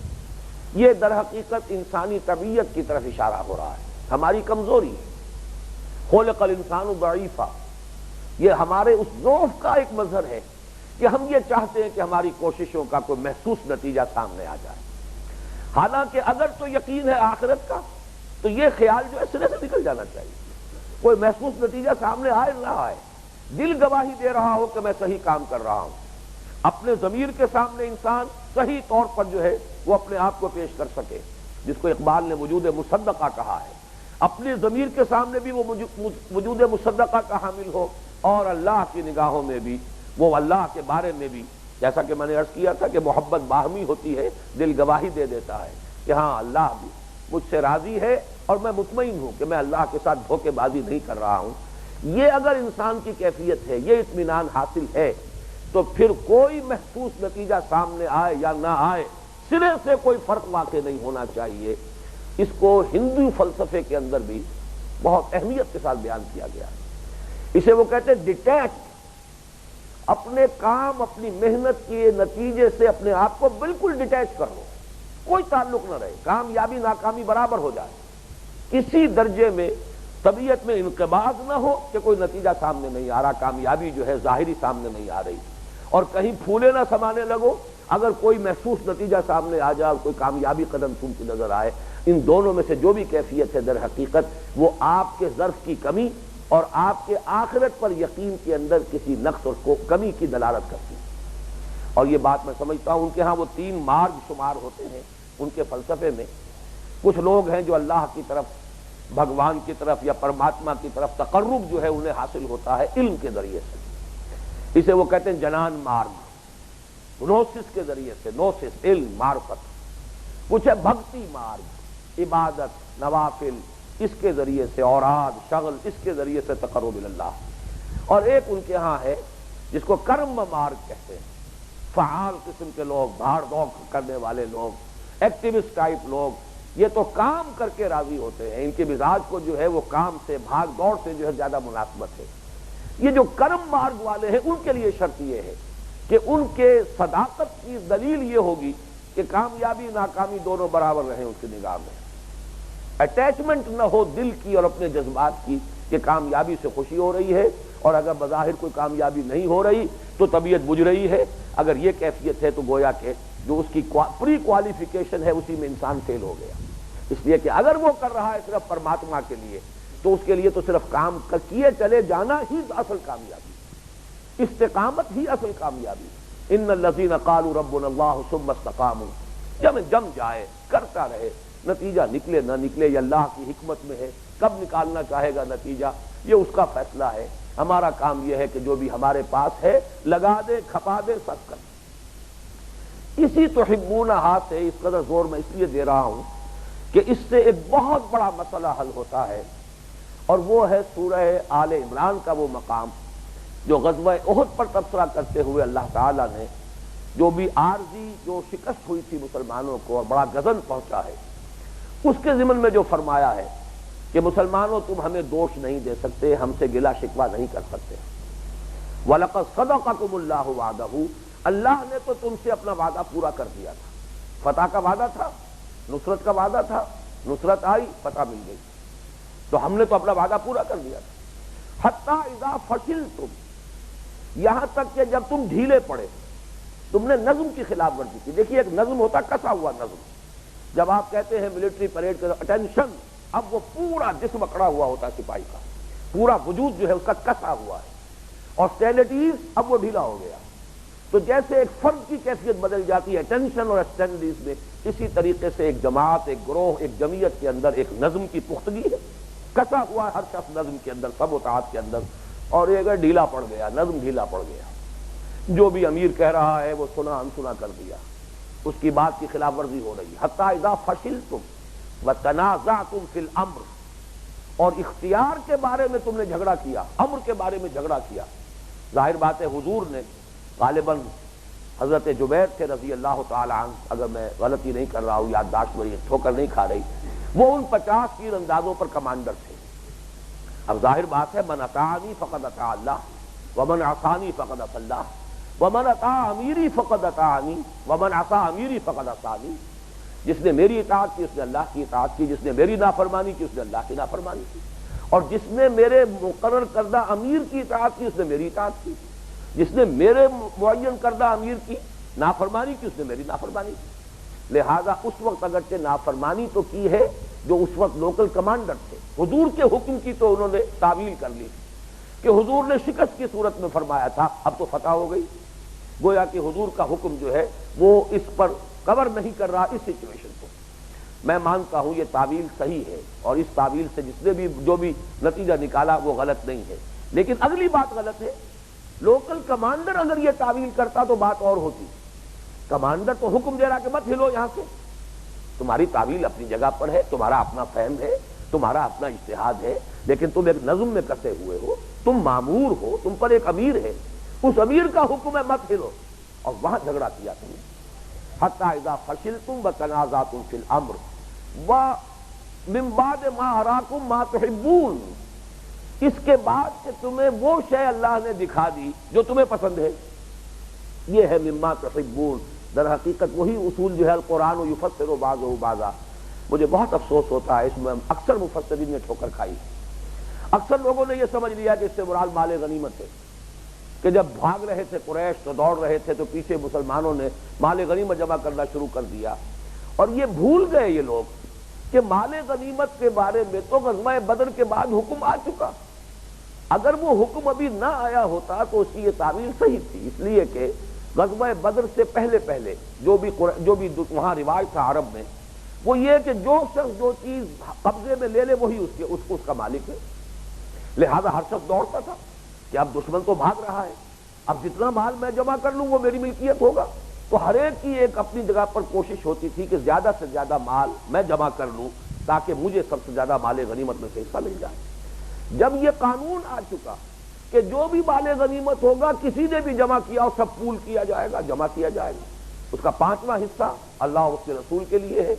یہ در حقیقت انسانی طبیعت کی طرف اشارہ ہو رہا ہے، ہماری کمزوری ہے، خلق الانسان ضعیفا، یہ ہمارے اس ضعف کا ایک مظہر ہے کہ ہم یہ چاہتے ہیں کہ ہماری کوششوں کا کوئی محسوس نتیجہ سامنے آ جائے، حالانکہ اگر تو یقین ہے آخرت کا تو یہ خیال جو ہے سرے سے نکل جانا چاہیے، کوئی محسوس نتیجہ سامنے آئے نہ آئے، دل گواہی دے رہا ہو کہ میں صحیح کام کر رہا ہوں، اپنے ضمیر کے سامنے انسان صحیح طور پر جو ہے وہ اپنے آپ کو پیش کر سکے، جس کو اقبال نے وجود مصدقہ کہا ہے، اپنے ضمیر کے سامنے بھی وہ وجود مصدقہ کا حامل ہو، اور اللہ کی نگاہوں میں بھی وہ اللہ کے بارے میں بھی، جیسا کہ میں نے عرض کیا تھا کہ محبت باہمی ہوتی ہے، دل گواہی دے دیتا ہے کہ ہاں اللہ بھی مجھ سے راضی ہے اور میں مطمئن ہوں کہ میں اللہ کے ساتھ دھوکے بازی نہیں کر رہا ہوں۔ یہ اگر انسان کی کیفیت ہے، یہ اطمینان حاصل ہے، تو پھر کوئی محسوس نتیجہ سامنے آئے یا نہ آئے، سرے سے کوئی فرق واقع نہیں ہونا چاہیے۔ اس کو ہندو فلسفے کے اندر بھی بہت اہمیت کے ساتھ بیان کیا گیا ہے، اسے وہ کہتے ہیں ڈیٹیچ، اپنے کام اپنی محنت کے نتیجے سے اپنے آپ کو بالکل ڈیٹیچ کر لو، کوئی تعلق نہ رہے، کامیابی ناکامی برابر ہو جائے، کسی درجے میں طبیعت میں انقباض نہ ہو کہ کوئی نتیجہ سامنے نہیں آ رہا، کامیابی جو ہے ظاہری سامنے نہیں آ رہی، اور کہیں پھولے نہ سمانے لگو اگر کوئی محسوس نتیجہ سامنے آ جائے اور کوئی کامیابی قدم چومتی نظر آئے۔ ان دونوں میں سے جو بھی کیفیت ہے در حقیقت وہ آپ کے ظرف کی کمی اور آپ کے آخرت پر یقین کے اندر کسی نقص اور کمی کی دلالت کرتی ہے۔ اور یہ بات میں سمجھتا ہوں ان کے ہاں وہ 3 مارگ شمار ہوتے ہیں ان کے فلسفے میں۔ کچھ لوگ ہیں جو اللہ کی طرف، بھگوان کی طرف یا پرماتما کی طرف تقرب جو ہے انہیں حاصل ہوتا ہے علم کے ذریعے سے، اسے وہ کہتے ہیں جنان مارگ، نوسس کے ذریعے سے، نوسس علم معرفت۔ کچھ ہے بھکتی مارگ، عبادت نوافل، اس کے ذریعے سے اوراد شغل، اس کے ذریعے سے تقرب اللہ۔ اور ایک ان کے ہاں ہے جس کو کرم مارگ کہتے ہیں، فعال قسم کے لوگ، بھاڑ دوڑ کرنے والے لوگ، ایکٹیوسٹ ٹائپ لوگ، یہ تو کام کر کے راضی ہوتے ہیں، ان کے مزاج کو جو ہے وہ کام سے، بھاگ دوڑ سے جو ہے زیادہ مناسبت ہے۔ یہ جو کرم مارگ والے ہیں ان کے لیے شرط یہ ہے کہ ان کے صداقت کی دلیل یہ ہوگی کہ کامیابی ناکامی دونوں برابر رہیں اس کی نگاہ میں، اٹیچمنٹ نہ ہو دل کی اور اپنے جذبات کی کہ کامیابی سے خوشی ہو رہی ہے، اور اگر بظاہر کوئی کامیابی نہیں ہو رہی تو طبیعت بجھ رہی ہے۔ اگر یہ کیفیت ہے تو گویا کہ جو اس کی پری کوالیفیکیشن ہے اسی میں انسان فیل ہو گیا۔ اس لیے کہ اگر وہ کر رہا ہے صرف پرماتما کے لیے تو اس کے لیے تو صرف کام کیے چلے جانا ہی اصل کامیابی، استقامت ہی اصل کامیابی۔ ان الذین قالوا ربنا اللہ ثم استقاموا، جم جائے، کرتا رہے، نتیجہ نکلے نہ نکلے یہ اللہ کی حکمت میں ہے، کب نکالنا چاہے گا نتیجہ یہ اس کا فیصلہ ہے۔ ہمارا کام یہ ہے کہ جو بھی ہمارے پاس ہے لگا دے، کھپا دے، سب کر۔ اسی تحبونہا سے اس قدر زور میں اس لیے دے رہا ہوں کہ اس سے ایک بہت بڑا مسئلہ حل ہوتا ہے، اور وہ ہے سورہ آل عمران کا وہ مقام جو غزوہ احد پر تبصرہ کرتے ہوئے اللہ تعالیٰ نے جو بھی عارضی جو شکست ہوئی تھی مسلمانوں کو اور بڑا غضب پہنچا ہے، اس کے ضمن میں جو فرمایا ہے کہ مسلمانوں تم ہمیں دوش نہیں دے سکتے، ہم سے گلہ شکوہ نہیں کر سکتے۔ وَلَقَدْ صَدَقَكُمُ اللَّهُ وَعْدَهُ، اللہ نے تو تم سے اپنا وعدہ پورا کر دیا تھا، فتح کا وعدہ تھا، نصرت کا وعدہ تھا، نصرت آئی، فتح مل گئی، تو ہم نے تو اپنا وعدہ پورا کر دیا تھا۔ حَتَّى إِذَا فَشِلْتُمْ، یہاں تک کہ جب تم ڈھیلے پڑے، تم نے نظم کی خلاف ورزی کی۔ دیکھیے ایک نظم ہوتا کسا ہوا نظم، جب آپ کہتے ہیں ملٹری پریڈ کا اٹینشن، اب وہ پورا جسم اکڑا ہوا ہوتا ہے سپاہی کا، پورا وجود جو ہے اس کا کسا ہوا ہے، اور اسٹینڈرڈیز اب وہ ڈھیلا ہو گیا۔ تو جیسے ایک فرد کی کیفیت بدل جاتی ہے ٹینشن اور اسٹینڈرڈیز میں، اسی طریقے سے ایک جماعت، ایک گروہ، ایک جمعیت کے اندر ایک نظم کی پختگی ہے، کسا ہوا ہے ہر شخص نظم کے اندر، سب اطاعت کے اندر، اور یہ اگر ڈھیلا پڑ گیا، نظم ڈھیلا پڑ گیا، جو بھی امیر کہہ رہا ہے وہ سنا انسنا کر دیا، اس کی بات کی خلاف ورزی ہو رہی ہے۔ حتی اذا فشلتم وتنازعتم فی الامر، اور اختیار کے بارے میں تم نے جھگڑا کیا، امر کے بارے میں جھگڑا کیا۔ ظاہر بات ہے حضور نے غالباً حضرت جبیر تھے رضی اللہ تعالی عنہ، اگر میں غلطی نہیں کر رہا ہوں، یادداشت میری ٹھوکر نہیں کھا رہی، وہ ان 50 تیر اندازوں پر کمانڈر تھے۔ اب ظاہر بات ہے من اطاعنی فقد اطاع اللہ ومن عصانی فقد عصى اللہ ومن اطاع امیری فقد اطاعنی ومن عصى امیری فقد عصانی۔ جس نے میری اطاعت کی اس نے اللہ کی اطاعت کی، جس نے میری نافرمانی کی اس نے اللہ کی نافرمانی کی، اور جس نے میرے مقرر کردہ امیر کی اطاعت کی اس نے میری اطاعت کی، جس نے میرے معین کردہ امیر کی نافرمانی کی اس نے میری نافرمانی کی۔ لہذا اس وقت اگرچہ نافرمانی تو کی ہے جو اس وقت لوکل کمانڈر تھے، حضور کے حکم کی تو انہوں نے تعویل کر لی کہ حضور نے شکست کی صورت میں فرمایا تھا، اب تو فتح ہو گئی، گویا کہ حضور کا حکم جو ہے وہ اس پر کور نہیں کر رہا اس سچویشن کو۔ میں مانتا ہوں یہ تعویل صحیح ہے، اور اس تعویل سے جس نے بھی جو بھی نتیجہ نکالا وہ غلط نہیں ہے، لیکن اگلی بات غلط ہے۔ لوکل کمانڈر اگر یہ تعویل کرتا تو بات اور ہوتی۔ کمانڈر تو حکم دے رہا کہ مت ہلو یہاں سے، تمہاری تعویل اپنی جگہ پر ہے، تمہارا اپنا فہم ہے، تمہارا اپنا اجتہاد ہے، لیکن تم ایک نظم میں کسے ہوئے ہو، تم مامور ہو، تم پر ایک امیر ہے، اس امیر کا حکم ہے مت ہلو، اور وہاں جھگڑا کیا تم نے۔ حتی اذا فشلتم وتنازعتم فی الامر ومن بعد ما اراکم ما تحبون، اس کے بعد کہ تمہیں وہ شے اللہ نے دکھا دی جو تمہیں پسند ہے، یہ ہے مما تحبون۔ در حقیقت وہی اصول جو ہے القرآن یفسر بعضہ بعضا۔ مجھے بہت افسوس ہوتا ہے، اس میں اکثر مفسرین نے ٹھوکر کھائی۔ اکثر لوگوں نے یہ سمجھ لیا کہ اس سے مراد مال غنیمت ہے، کہ جب بھاگ رہے تھے قریش تو دوڑ رہے تھے تو پیچھے مسلمانوں نے مال غنیمت جمع کرنا شروع کر دیا، اور یہ بھول گئے یہ لوگ کہ مال غنیمت کے بارے میں تو غزوہ بدر کے بعد حکم آ چکا۔ اگر وہ حکم ابھی نہ آیا ہوتا تو اس کی یہ تعویل صحیح تھی، اس لیے کہ غزوہ بدر سے پہلے جو بھی وہاں رواج تھا عرب میں وہ یہ کہ جو شخص جو چیز قبضے میں لے لے وہی اس کا مالک ہے۔ لہذا ہر شخص دوڑتا تھا کہ اب دشمن تو بھاگ رہا ہے، اب جتنا مال میں جمع کر لوں وہ میری ملکیت ہوگا، تو ہر ایک کی ایک اپنی جگہ پر کوشش ہوتی تھی کہ زیادہ سے زیادہ مال میں جمع کر لوں تاکہ مجھے سب سے زیادہ مال غنیمت میں سے حصہ مل جائے۔ جب یہ قانون آ چکا کہ جو بھی مال غنیمت ہوگا کسی نے بھی جمع کیا اور سب پول کیا جائے گا، جمع کیا جائے گا، اس کا 5واں حصہ اللہ اور اس کے رسول کے لیے ہے،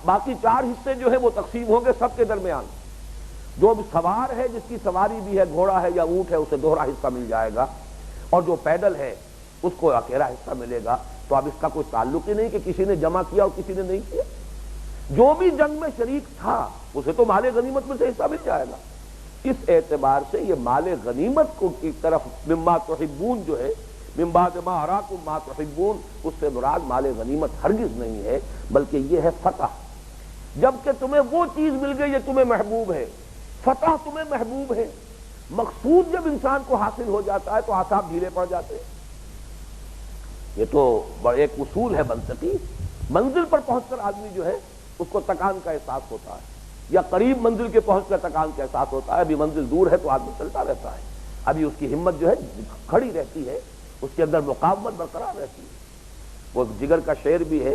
باقی 4 حصے جو ہے وہ تقسیم ہوں گے سب کے درمیان۔ جو بھی سوار ہے، جس کی سواری بھی ہے، گھوڑا ہے یا اونٹ ہے، اسے دوہرا حصہ مل جائے گا، اور جو پیدل ہے اس کو اکیلا حصہ ملے گا۔ تو اب اس کا کوئی تعلق ہی نہیں کہ کسی نے جمع کیا اور کسی نے نہیں کیا، جو بھی جنگ میں شریک تھا اسے تو مال غنیمت میں سے حصہ مل جائے گا۔ اس اعتبار سے یہ مال غنیمت کو کی طرف مما تحبون جو ہے، من بعد ما اراکم ما تحبون، اس سے مراد مال غنیمت ہرگز نہیں ہے، بلکہ یہ ہے فتح۔ جبکہ تمہیں وہ چیز مل گئی یہ تمہیں محبوب ہے، فتح تمہیں محبوب ہے۔ مقصود جب انسان کو حاصل ہو جاتا ہے تو اعصاب ڈھیلے پڑ جاتے ہیں۔ یہ تو ایک اصول ہے منطقی۔ منزل پر پہنچ کر آدمی جو ہے اس کو تکان کا احساس ہوتا ہے، یا قریب منزل کے پہنچ کر تکان کا احساس ہوتا ہے۔ ابھی منزل دور ہے تو آدمی چلتا رہتا ہے، ابھی اس کی ہمت جو ہے کھڑی رہتی ہے، اس کے اندر مقاومت برقرار رہتی ہے۔ وہ جگر کا شعر بھی ہے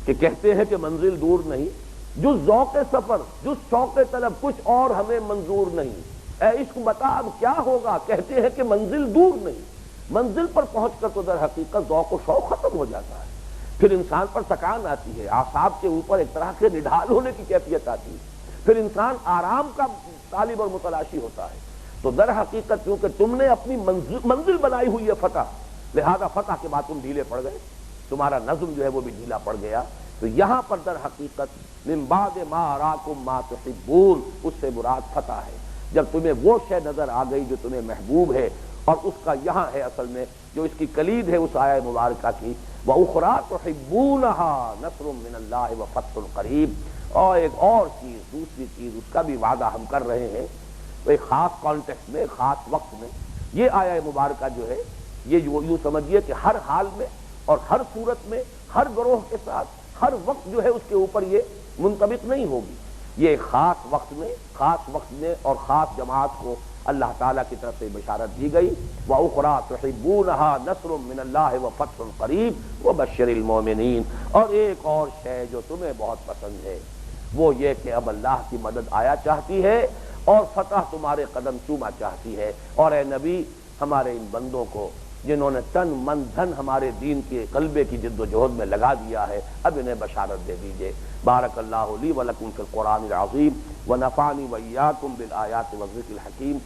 کہ کہتے ہیں کہ منزل دور نہیں، جز ذوق سفر جز شوق طلب کچھ اور ہمیں منظور نہیں، اے عشق بتا اب کیا ہوگا، کہتے ہیں کہ منزل دور نہیں۔ منزل پر پہنچ کر تو در حقیقت ذوق و شوق ختم ہو جاتا ہے، پھر انسان پر تکان آتی ہے، اعصاب کے اوپر ایک طرح کے نڈھال ہونے کی کیفیت آتی ہے، پھر انسان آرام کا طالب اور متلاشی ہوتا ہے۔ تو در حقیقت کیونکہ تم نے اپنی منزل بنائی ہوئی ہے فتح، لہذا فتح کے بعد تم ڈھیلے پڑ گئے، تمہارا نظم جو ہے وہ بھی ڈھیلا پڑ گیا۔ تو یہاں پر در حقیقت من بعد ما اراکم ما تحبون، اس سے مراد فتح ہے۔ جب تمہیں وہ شے نظر آ گئی جو تمہیں محبوب ہے، اور اس کا یہاں ہے اصل میں جو اس کی کلید ہے اس آیہ مبارکہ کی، وَأُخْرَىٰ تُحِبُّونَهَا نَصْرٌ مِّنَ اللَّهِ وَفَتْحٌ قَرِيبٌ، اور ایک اور چیز، دوسری چیز، اس کا بھی وعدہ ہم کر رہے ہیں ایک خاص کانٹیکسٹ میں، خاص وقت میں۔ یہ آیہ مبارکہ جو ہے یہ یوں سمجھیے کہ ہر حال میں اور ہر صورت میں، ہر گروہ کے ساتھ، ہر وقت جو ہے اس کے اوپر یہ منطبق نہیں ہوگی۔ یہ خاص وقت میں اور خاص جماعت کو اللہ تعالیٰ کی طرف سے بشارت دی گئی، وَأُخْرَىٰ تُحِبُّونَهَا نَصْرٌ مِّنَ اللَّهِ وَفَتْحٌ قَرِيبٌ وَبَشِّرِ الْمُؤْمِنِينَ، اور ایک اور شے جو تمہیں بہت پسند ہے وہ یہ کہ اب اللہ کی مدد آیا چاہتی ہے اور فتح تمہارے قدم چوما چاہتی ہے، اور اے نبی ہمارے ان بندوں کو جنہوں نے تن من دھن ہمارے دین کے غلبے کی جد و جہد میں لگا دیا ہے، اب انہیں بشارت دے دیجئے۔ بارک اللہ لی ولکم فی القرآن العظیم ونفعنی وإیاکم بالآیات والذکر الحکیم۔